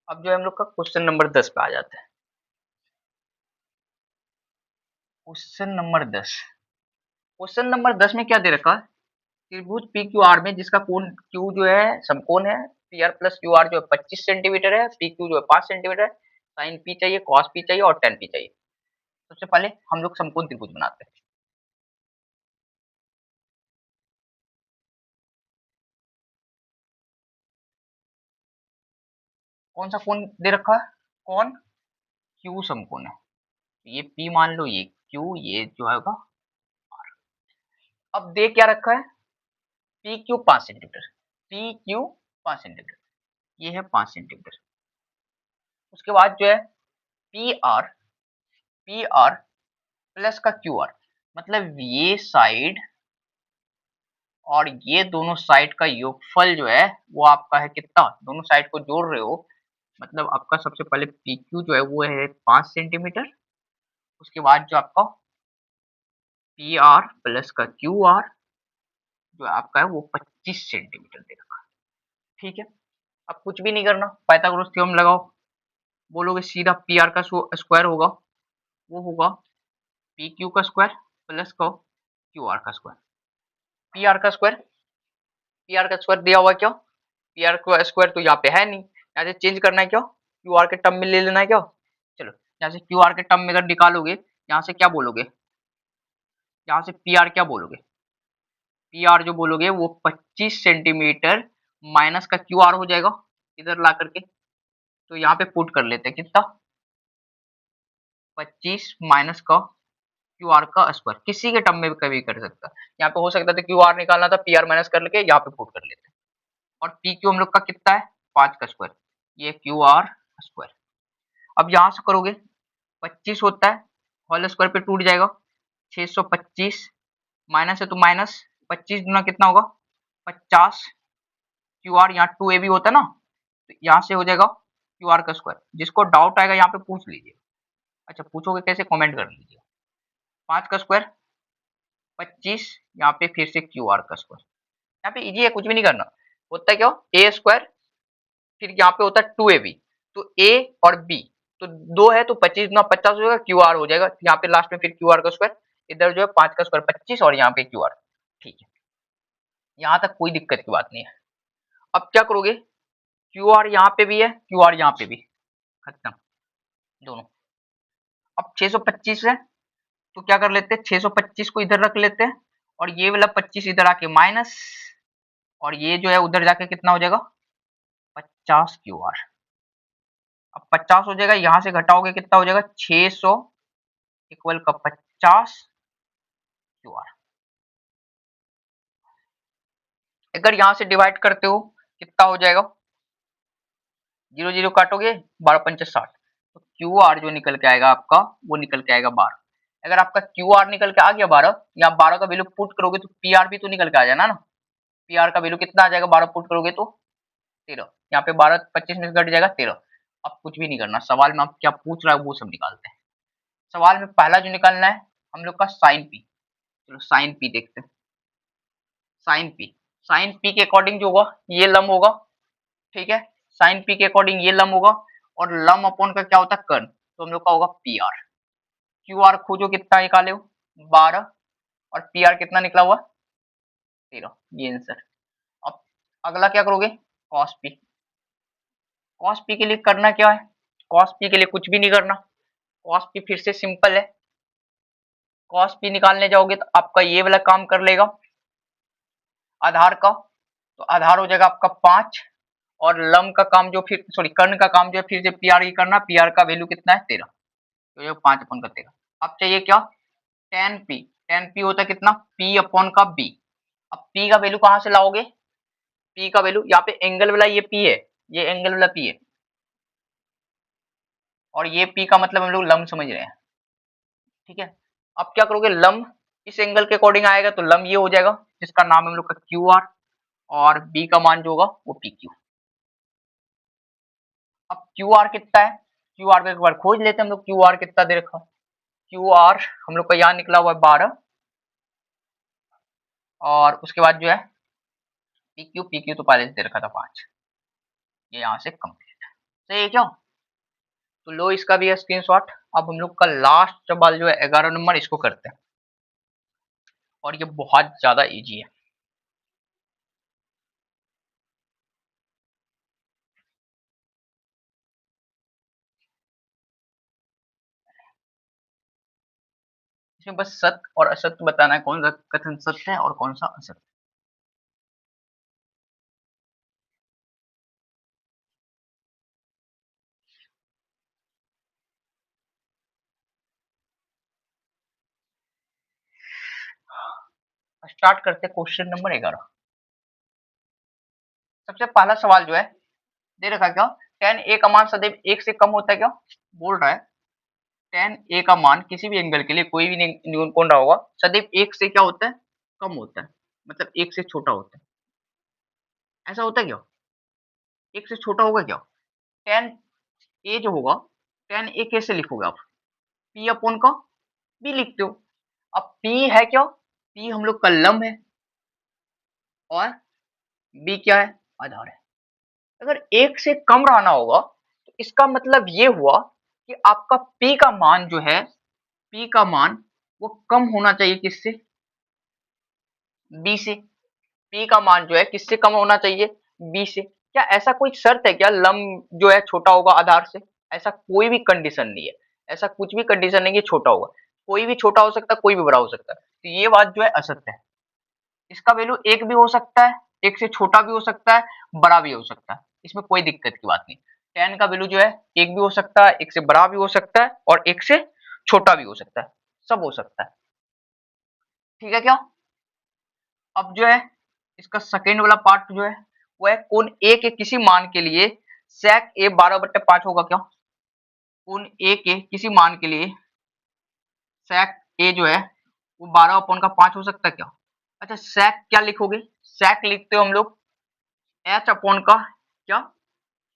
अब जो है हम लोग का क्वेश्चन नंबर 10 पे आ जाते हैं। Question number 10। क्वेश्चन नंबर 10 में क्या दे रखा है? त्रिभुज पी क्यू आर में जिसका कोण क्यू जो है समकोण है, P R plus Q R जो है 25 सेंटीमीटर है, पी क्यू जो है 5 सेंटीमीटर है, साइन पी चाहिए, कॉस पी चाहिए और टेन पी चाहिए। सबसे पहले हम लोग समकोण त्रिभुज बनाते हैं। कौन सा कोण दे रखा है? कौन क्यू समकोण है। ये पी मान लो, ये क्यू, ये जो है। अब दे क्या रखा है? P Q 5 centimetre, P Q 5 centimetre, ये है 5 सेंटीमीटर। उसके बाद जो है P R, P R plus का क्यू आर, मतलब ये साइड और ये दोनों साइड का योगफल जो है वो आपका है कितना, दोनों साइड को जोड़ रहे हो, मतलब आपका सबसे पहले पी क्यू जो है वो है 5 सेंटीमीटर। उसके बाद जो आपका पी आर प्लस का क्यू आर जो आपका है वो 25 सेंटीमीटर दे रखा है। ठीक है, अब कुछ भी नहीं करना, पाइथागोरस थ्योरम लगाओ। बोलोगे सीधा पी आर का स्क्वायर होगा, वो होगा पी क्यू का स्क्वायर प्लस का क्यू आर का स्क्वायर। पी आर का स्क्वायर, पी आर का स्क्वायर दिया हुआ है क्या? पी आर का स्क्वायर तो यहाँ पे है नहीं, यहाँ से चेंज करना है क्या, क्यू आर के टर्म में ले लेना है क्या। चलो यहाँ से क्यू आर के टर्म में अगर निकालोगे, यहाँ से क्या बोलोगे, यहाँ से पी आर क्या बोलोगे, पी आर जो बोलोगे वो 25 सेंटीमीटर माइनस का क्यू आर हो जाएगा इधर ला करके। तो यहाँ पे पुट कर लेते हैं कितना, 25 माइनस का क्यू आर का स्क्वायर, किसी के टर्म में भी कभी कर सकता है। यहाँ पे हो सकता था क्यू आर निकालना था, पी आर माइनस कर लेके यहाँ पे पुट कर लेते हैं। और पी क्यू हम लोग का कितना है, 5 का स्क्वायर, ये क्यू आर स्क्वायर। अब यहाँ से करोगे 25 होता है, होल स्क्वायर पे टूट जाएगा, 625 माइनस है तो माइनस 25 गुना कितना होगा 50, क्यू आर यहाँ 2 ए भी होता है ना, तो यहाँ से हो जाएगा क्यू आर का स्क्वायर। जिसको डाउट आएगा यहाँ पे पूछ लीजिए। अच्छा पूछोगे कैसे, कमेंट कर लीजिए। 5 का स्क्वायर 25, यहाँ पे फिर से क्यू आर का स्क्वायर। यहाँ पे इजी है, कुछ भी नहीं करना। होता है क्या, ए स्क्वायर, फिर यहाँ पे होता है 2ab, तो ए और बी, तो 2 है तो 25 गुना 50 हो जाएगा, क्यू आर हो जाएगा। यहाँ पे लास्ट में फिर क्यू आर का स्क्वायर, इधर जो है 5 का स्क्वायर 25 और यहाँ पे क्यू आर। ठीक है, यहाँ तक कोई दिक्कत की बात नहीं है। अब क्या करोगे, क्यू आर यहाँ पे भी है, क्यू आर यहाँ पे भी, खत्म दोनों। अब 625 है तो क्या कर लेते हैं, 625 को इधर रख लेते हैं और ये वाला 25 इधर आके माइनस, और ये जो है उधर जाके कितना हो जाएगा 50 क्यू आर। अब 50 हो जाएगा, यहाँ से घटाओगे कितना हो जाएगा 600 इक्वल का 50 क्यू आर। अगर यहाँ से डिवाइड करते हो कितना हो जाएगा, 0 0 काटोगे 12 पंचे 60, तो क्यू आर जो निकल के आएगा आपका वो निकल के आएगा 12। अगर आपका क्यू आर निकल के आ गया 12, यहाँ 12 का वैल्यू पुट करोगे तो पी आर भी तो निकल के आ जाना ना। पी आर का वैल्यू कितना आ जाएगा, 12 पुट करोगे तो 13, यहाँ पे 12 25 में से घट जाएगा 13। अब कुछ भी नहीं करना, सवाल में आप क्या पूछ रहा है वो सब निकालते हैं। सवाल में पहला जो निकालना है हम लोग का साइन पी। चलो साइन पी देखते हैं। साइन पी, साइन पी के अकॉर्डिंग जो होगा ये लम होगा, ठीक है। साइन पी के अकॉर्डिंग ये लम होगा, और लम अपॉन का क्या होता है कर्ण, तो हम लोग का होगा पी आर। क्यू आर खोजो कितना निकाले हो 12, और पी आर कितना निकला हुआ 13, ये आंसर। अब अगला क्या करोगे, कॉस पी। कॉस पी के लिए करना क्या है, कॉस पी के लिए कुछ भी नहीं करना, कॉस पी फिर से सिंपल है, कॉस पी निकालने जाओगे तो आपका ये वाला काम कर लेगा आधार का, तो आधार हो जाएगा आपका 5, और लम का काम जो फिर सॉरी कर्ण का काम जो है फिर से पी आर ही करना, पी आर का वैल्यू कितना है 13, तो ये 5 अपन कर देगा। अब चाहिए क्या, टेन पी, टेन पी होता है कितना, पी अपॉन का बी। अब पी का वैल्यू कहां से लाओगे, पी का वैल्यू यहाँ पे एंगल वाला ये पी है, ये एंगल वाला पी है, और ये पी का मतलब हम लोग लम समझ रहे हैं, ठीक है। अब क्या करोगे, लम इस एंगल के अकॉर्डिंग आएगा तो लम ये हो जाएगा जिसका नाम है हम लोग का क्यू आर, और बी का मान जो होगा वो पी क्यू। अब क्यू आर कितना है, क्यू आर को एक बार खोज लेते हैं हम लोग, क्यू आर कितना दे रखा, क्यू आर हम लोग का यहाँ निकला हुआ है 12, और उसके बाद जो है पी क्यू तो पहले से दे रखा था 5, ये यहाँ से कंप्लीट है, सही है क्या। तो लो इसका भी है स्क्रीनशॉट। अब हम लोग का लास्ट सवाल जो है 11 नंबर, इसको करते हैं, और ये बहुत ज्यादा इजी है। इसमें बस सत्य और असत्य बताना है, कौन सा कथन सत्य है और कौन सा असत्य। स्टार्ट करते हैं क्वेश्चन नंबर 11। सबसे पहला सवाल जो है दे रखा क्या, टेन ए का मान सदैव एक से कम होता है क्या, बोल रहा है टेन ए का मान किसी भी एंगल के लिए कोई भी न्यून कोण रहा होगा सदैव एक से क्या होता है, कम होता है, मतलब एक से छोटा होता है। ऐसा होता है क्या, एक से छोटा होगा क्या, टेन ए जो होगा, टेन ए कैसे लिखोगे आप, पी अपॉन का बी लिखते हो। अब पी है क्या, पी हम लोग का लंब है, और बी क्या है, आधार है। अगर एक से कम रहना होगा तो इसका मतलब ये हुआ कि आपका पी का मान जो है, पी का मान वो कम होना चाहिए किससे, बी से। पी का मान जो है किससे कम होना चाहिए, बी से। क्या ऐसा कोई शर्त है क्या लंब जो है छोटा होगा आधार से, ऐसा कोई भी कंडीशन नहीं है, ऐसा कुछ भी कंडीशन नहीं है छोटा होगा, कोई भी छोटा हो सकता है कोई भी बड़ा हो सकता है, तो ये बात जो है असत्य है। इसका वैल्यू एक भी हो सकता है, एक से छोटा भी हो सकता है, बड़ा भी हो सकता है, इसमें कोई दिक्कत की बात नहीं। टेन का वैल्यू जो है एक भी हो सकता है, एक से बड़ा भी हो सकता है, और एक से छोटा भी हो सकता है, सब हो सकता है, ठीक है क्या। अब जो है इसका सेकेंड वाला पार्ट जो है वो है कोण ए के किसी मान के लिए sec ए 12/5 होगा क्या, कोण ए के किसी मान के लिए sec ए जो है वो 12/5 हो सकता है क्या। अच्छा sec क्या लिखोगे, sec लिखते हो हम लोग h अपॉन का क्या,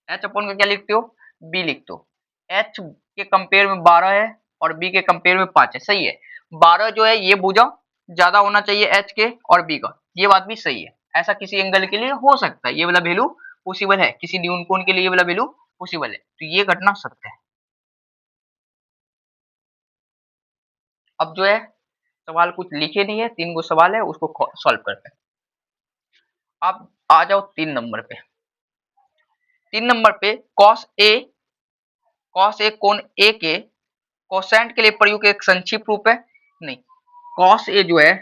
h अपॉन का क्या लिखते हो, b लिखते हो। h के कंपेयर में 12 है और b के कंपेयर में 5 है, सही है। 12 जो है ये भुजा ज्यादा होना चाहिए h के और b का, ये बात भी सही है। ऐसा किसी एंगल के लिए हो सकता है, ये वाला वैल्यू पॉसिबल है, किसी न्यून कोण के लिए ये वाला वैल्यू पॉसिबल है, तो ये घटना सत्य है। अब जो है सवाल कुछ लिखे नहीं है, 3 गो सवाल है उसको सॉल्व करते हैं। अब आ जाओ 3 नंबर पे। 3 नंबर पे कॉस ए कोण ए के कोसेंट के लिए प्रयुक्त एक संक्षिप्त रूप है, नहीं, कॉस ए जो है,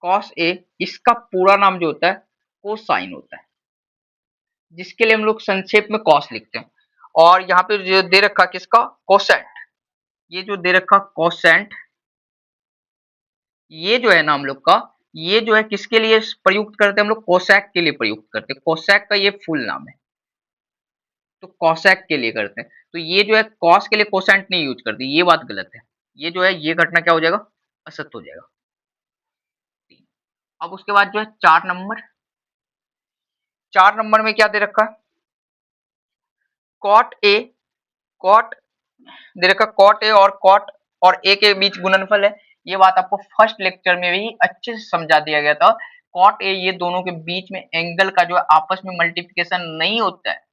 कॉस ए इसका पूरा नाम जो होता है कोसाइन होता है, जिसके लिए हम लोग संक्षेप में कॉस लिखते हैं। और यहाँ पे जो दे रखा किसका, कोसेंट, ये जो दे रखा कोसेंट, ये जो है ना हम लोग का, ये जो है किसके लिए प्रयुक्त करते हैं हम लोग, कोसैक के लिए प्रयुक्त करते हैं, कोसैक का ये फुल नाम है, तो कोसैक के लिए करते हैं। तो ये जो है कॉस के लिए कोसेंट नहीं यूज करते, ये बात गलत है, ये जो है ये घटना क्या हो जाएगा, असत्य हो जाएगा। अब उसके बाद जो है 4 नंबर, 4 नंबर में क्या दे रखा है, कॉट ए, कॉट दे रखा कॉट ए और कॉट और ए के बीच गुणनफल है। ये बात आपको फर्स्ट लेक्चर में भी अच्छे से समझा दिया गया था, कॉट ए ये दोनों के बीच में एंगल का जो है आपस में मल्टीप्लिकेशन नहीं होता है,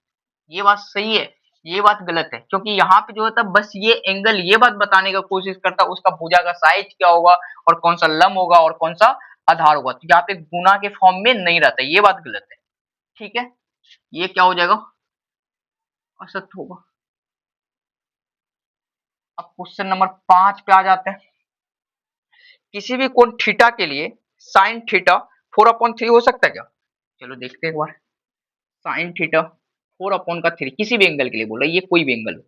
ये बात सही है, ये बात गलत है, क्योंकि यहाँ पे जो होता है बस ये एंगल ये बात बताने का कोशिश करता है उसका भुजा का साइज क्या होगा और कौन सा लंब होगा और कौन सा आधार होगा, तो यहाँ पे गुना के फॉर्म में नहीं रहता, ये बात गलत है, ठीक है। ये क्या हो जाएगा, असत्य होगा। अब क्वेश्चन नंबर 5 पे आ जाते हैं। किसी भी कोण थीटा के लिए साइन थीटा 4/3 हो सकता है क्या? चलो देखते हैं एक बार। साइन थीटा 4/3 किसी भी एंगल के लिए बोल रहा है, ये कोई भी एंगल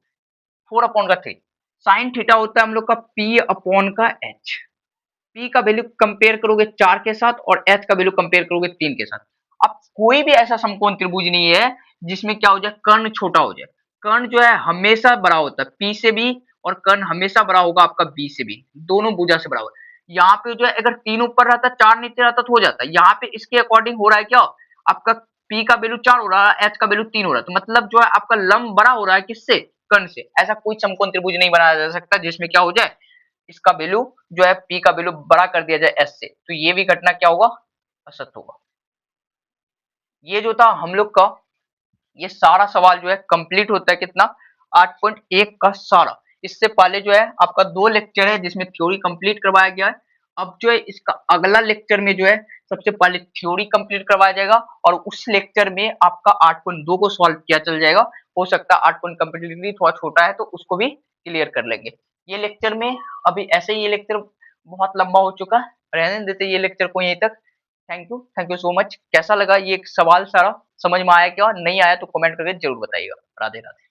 4/3। साइन थीटा होता है हम लोग का P/H। P का वैल्यू कंपेयर करोगे 4 के साथ और H का वैल्यू कंपेयर करोगे 3 के साथ। अब कोई भी ऐसा समकोण त्रिभुज नहीं है जिसमें क्या हो जाए, कर्ण छोटा हो जाए। कर्ण जो है हमेशा बड़ा होता है P से भी, और कर्ण हमेशा बड़ा होगा आपका B से भी, दोनों भुजा से बड़ा होगा। यहाँ पे जो है अगर 3 ऊपर रहता, 4 नीचे रहता तो हो जाता। यहाँ पे इसके अकॉर्डिंग हो रहा है क्या, आपका P का वैल्यू 4 हो रहा है, H का वैल्यू 3 हो रहा है, तो मतलब जो है आपका लंब बड़ा हो रहा है किससे, कर्ण से। ऐसा कोई समकोण त्रिभुज नहीं बनाया जा सकता जिसमें क्या हो जाए, इसका वैल्यू जो है P का वैल्यू बड़ा कर दिया जाए S से, तो ये भी घटना क्या होगा, असत्य होगा। ये जो था हम लोग का, ये सारा सवाल जो है कंप्लीट होता है कितना, 8.1 का सारा। इससे पहले जो है आपका 2 लेक्चर है जिसमें थ्योरी कंप्लीट करवाया गया है। अब जो है इसका अगला लेक्चर में जो है सबसे पहले थ्योरी कंप्लीट करवाया जाएगा, और उस लेक्चर में आपका 8.2 को सॉल्व किया चल जाएगा। हो सकता है 8 पॉइंट कंप्लीटली थोड़ा छोटा है तो उसको भी क्लियर कर लेंगे ये लेक्चर में। अभी ऐसे ही ये लेक्चर बहुत लंबा हो चुका है, रहने देते ये लेक्चर को यहीं तक। Thank you so much. कैसा लगा ये सवाल सारा, समझ में आया क्या, नहीं आया तो कमेंट करके जरूर बताइएगा। राधे राधे।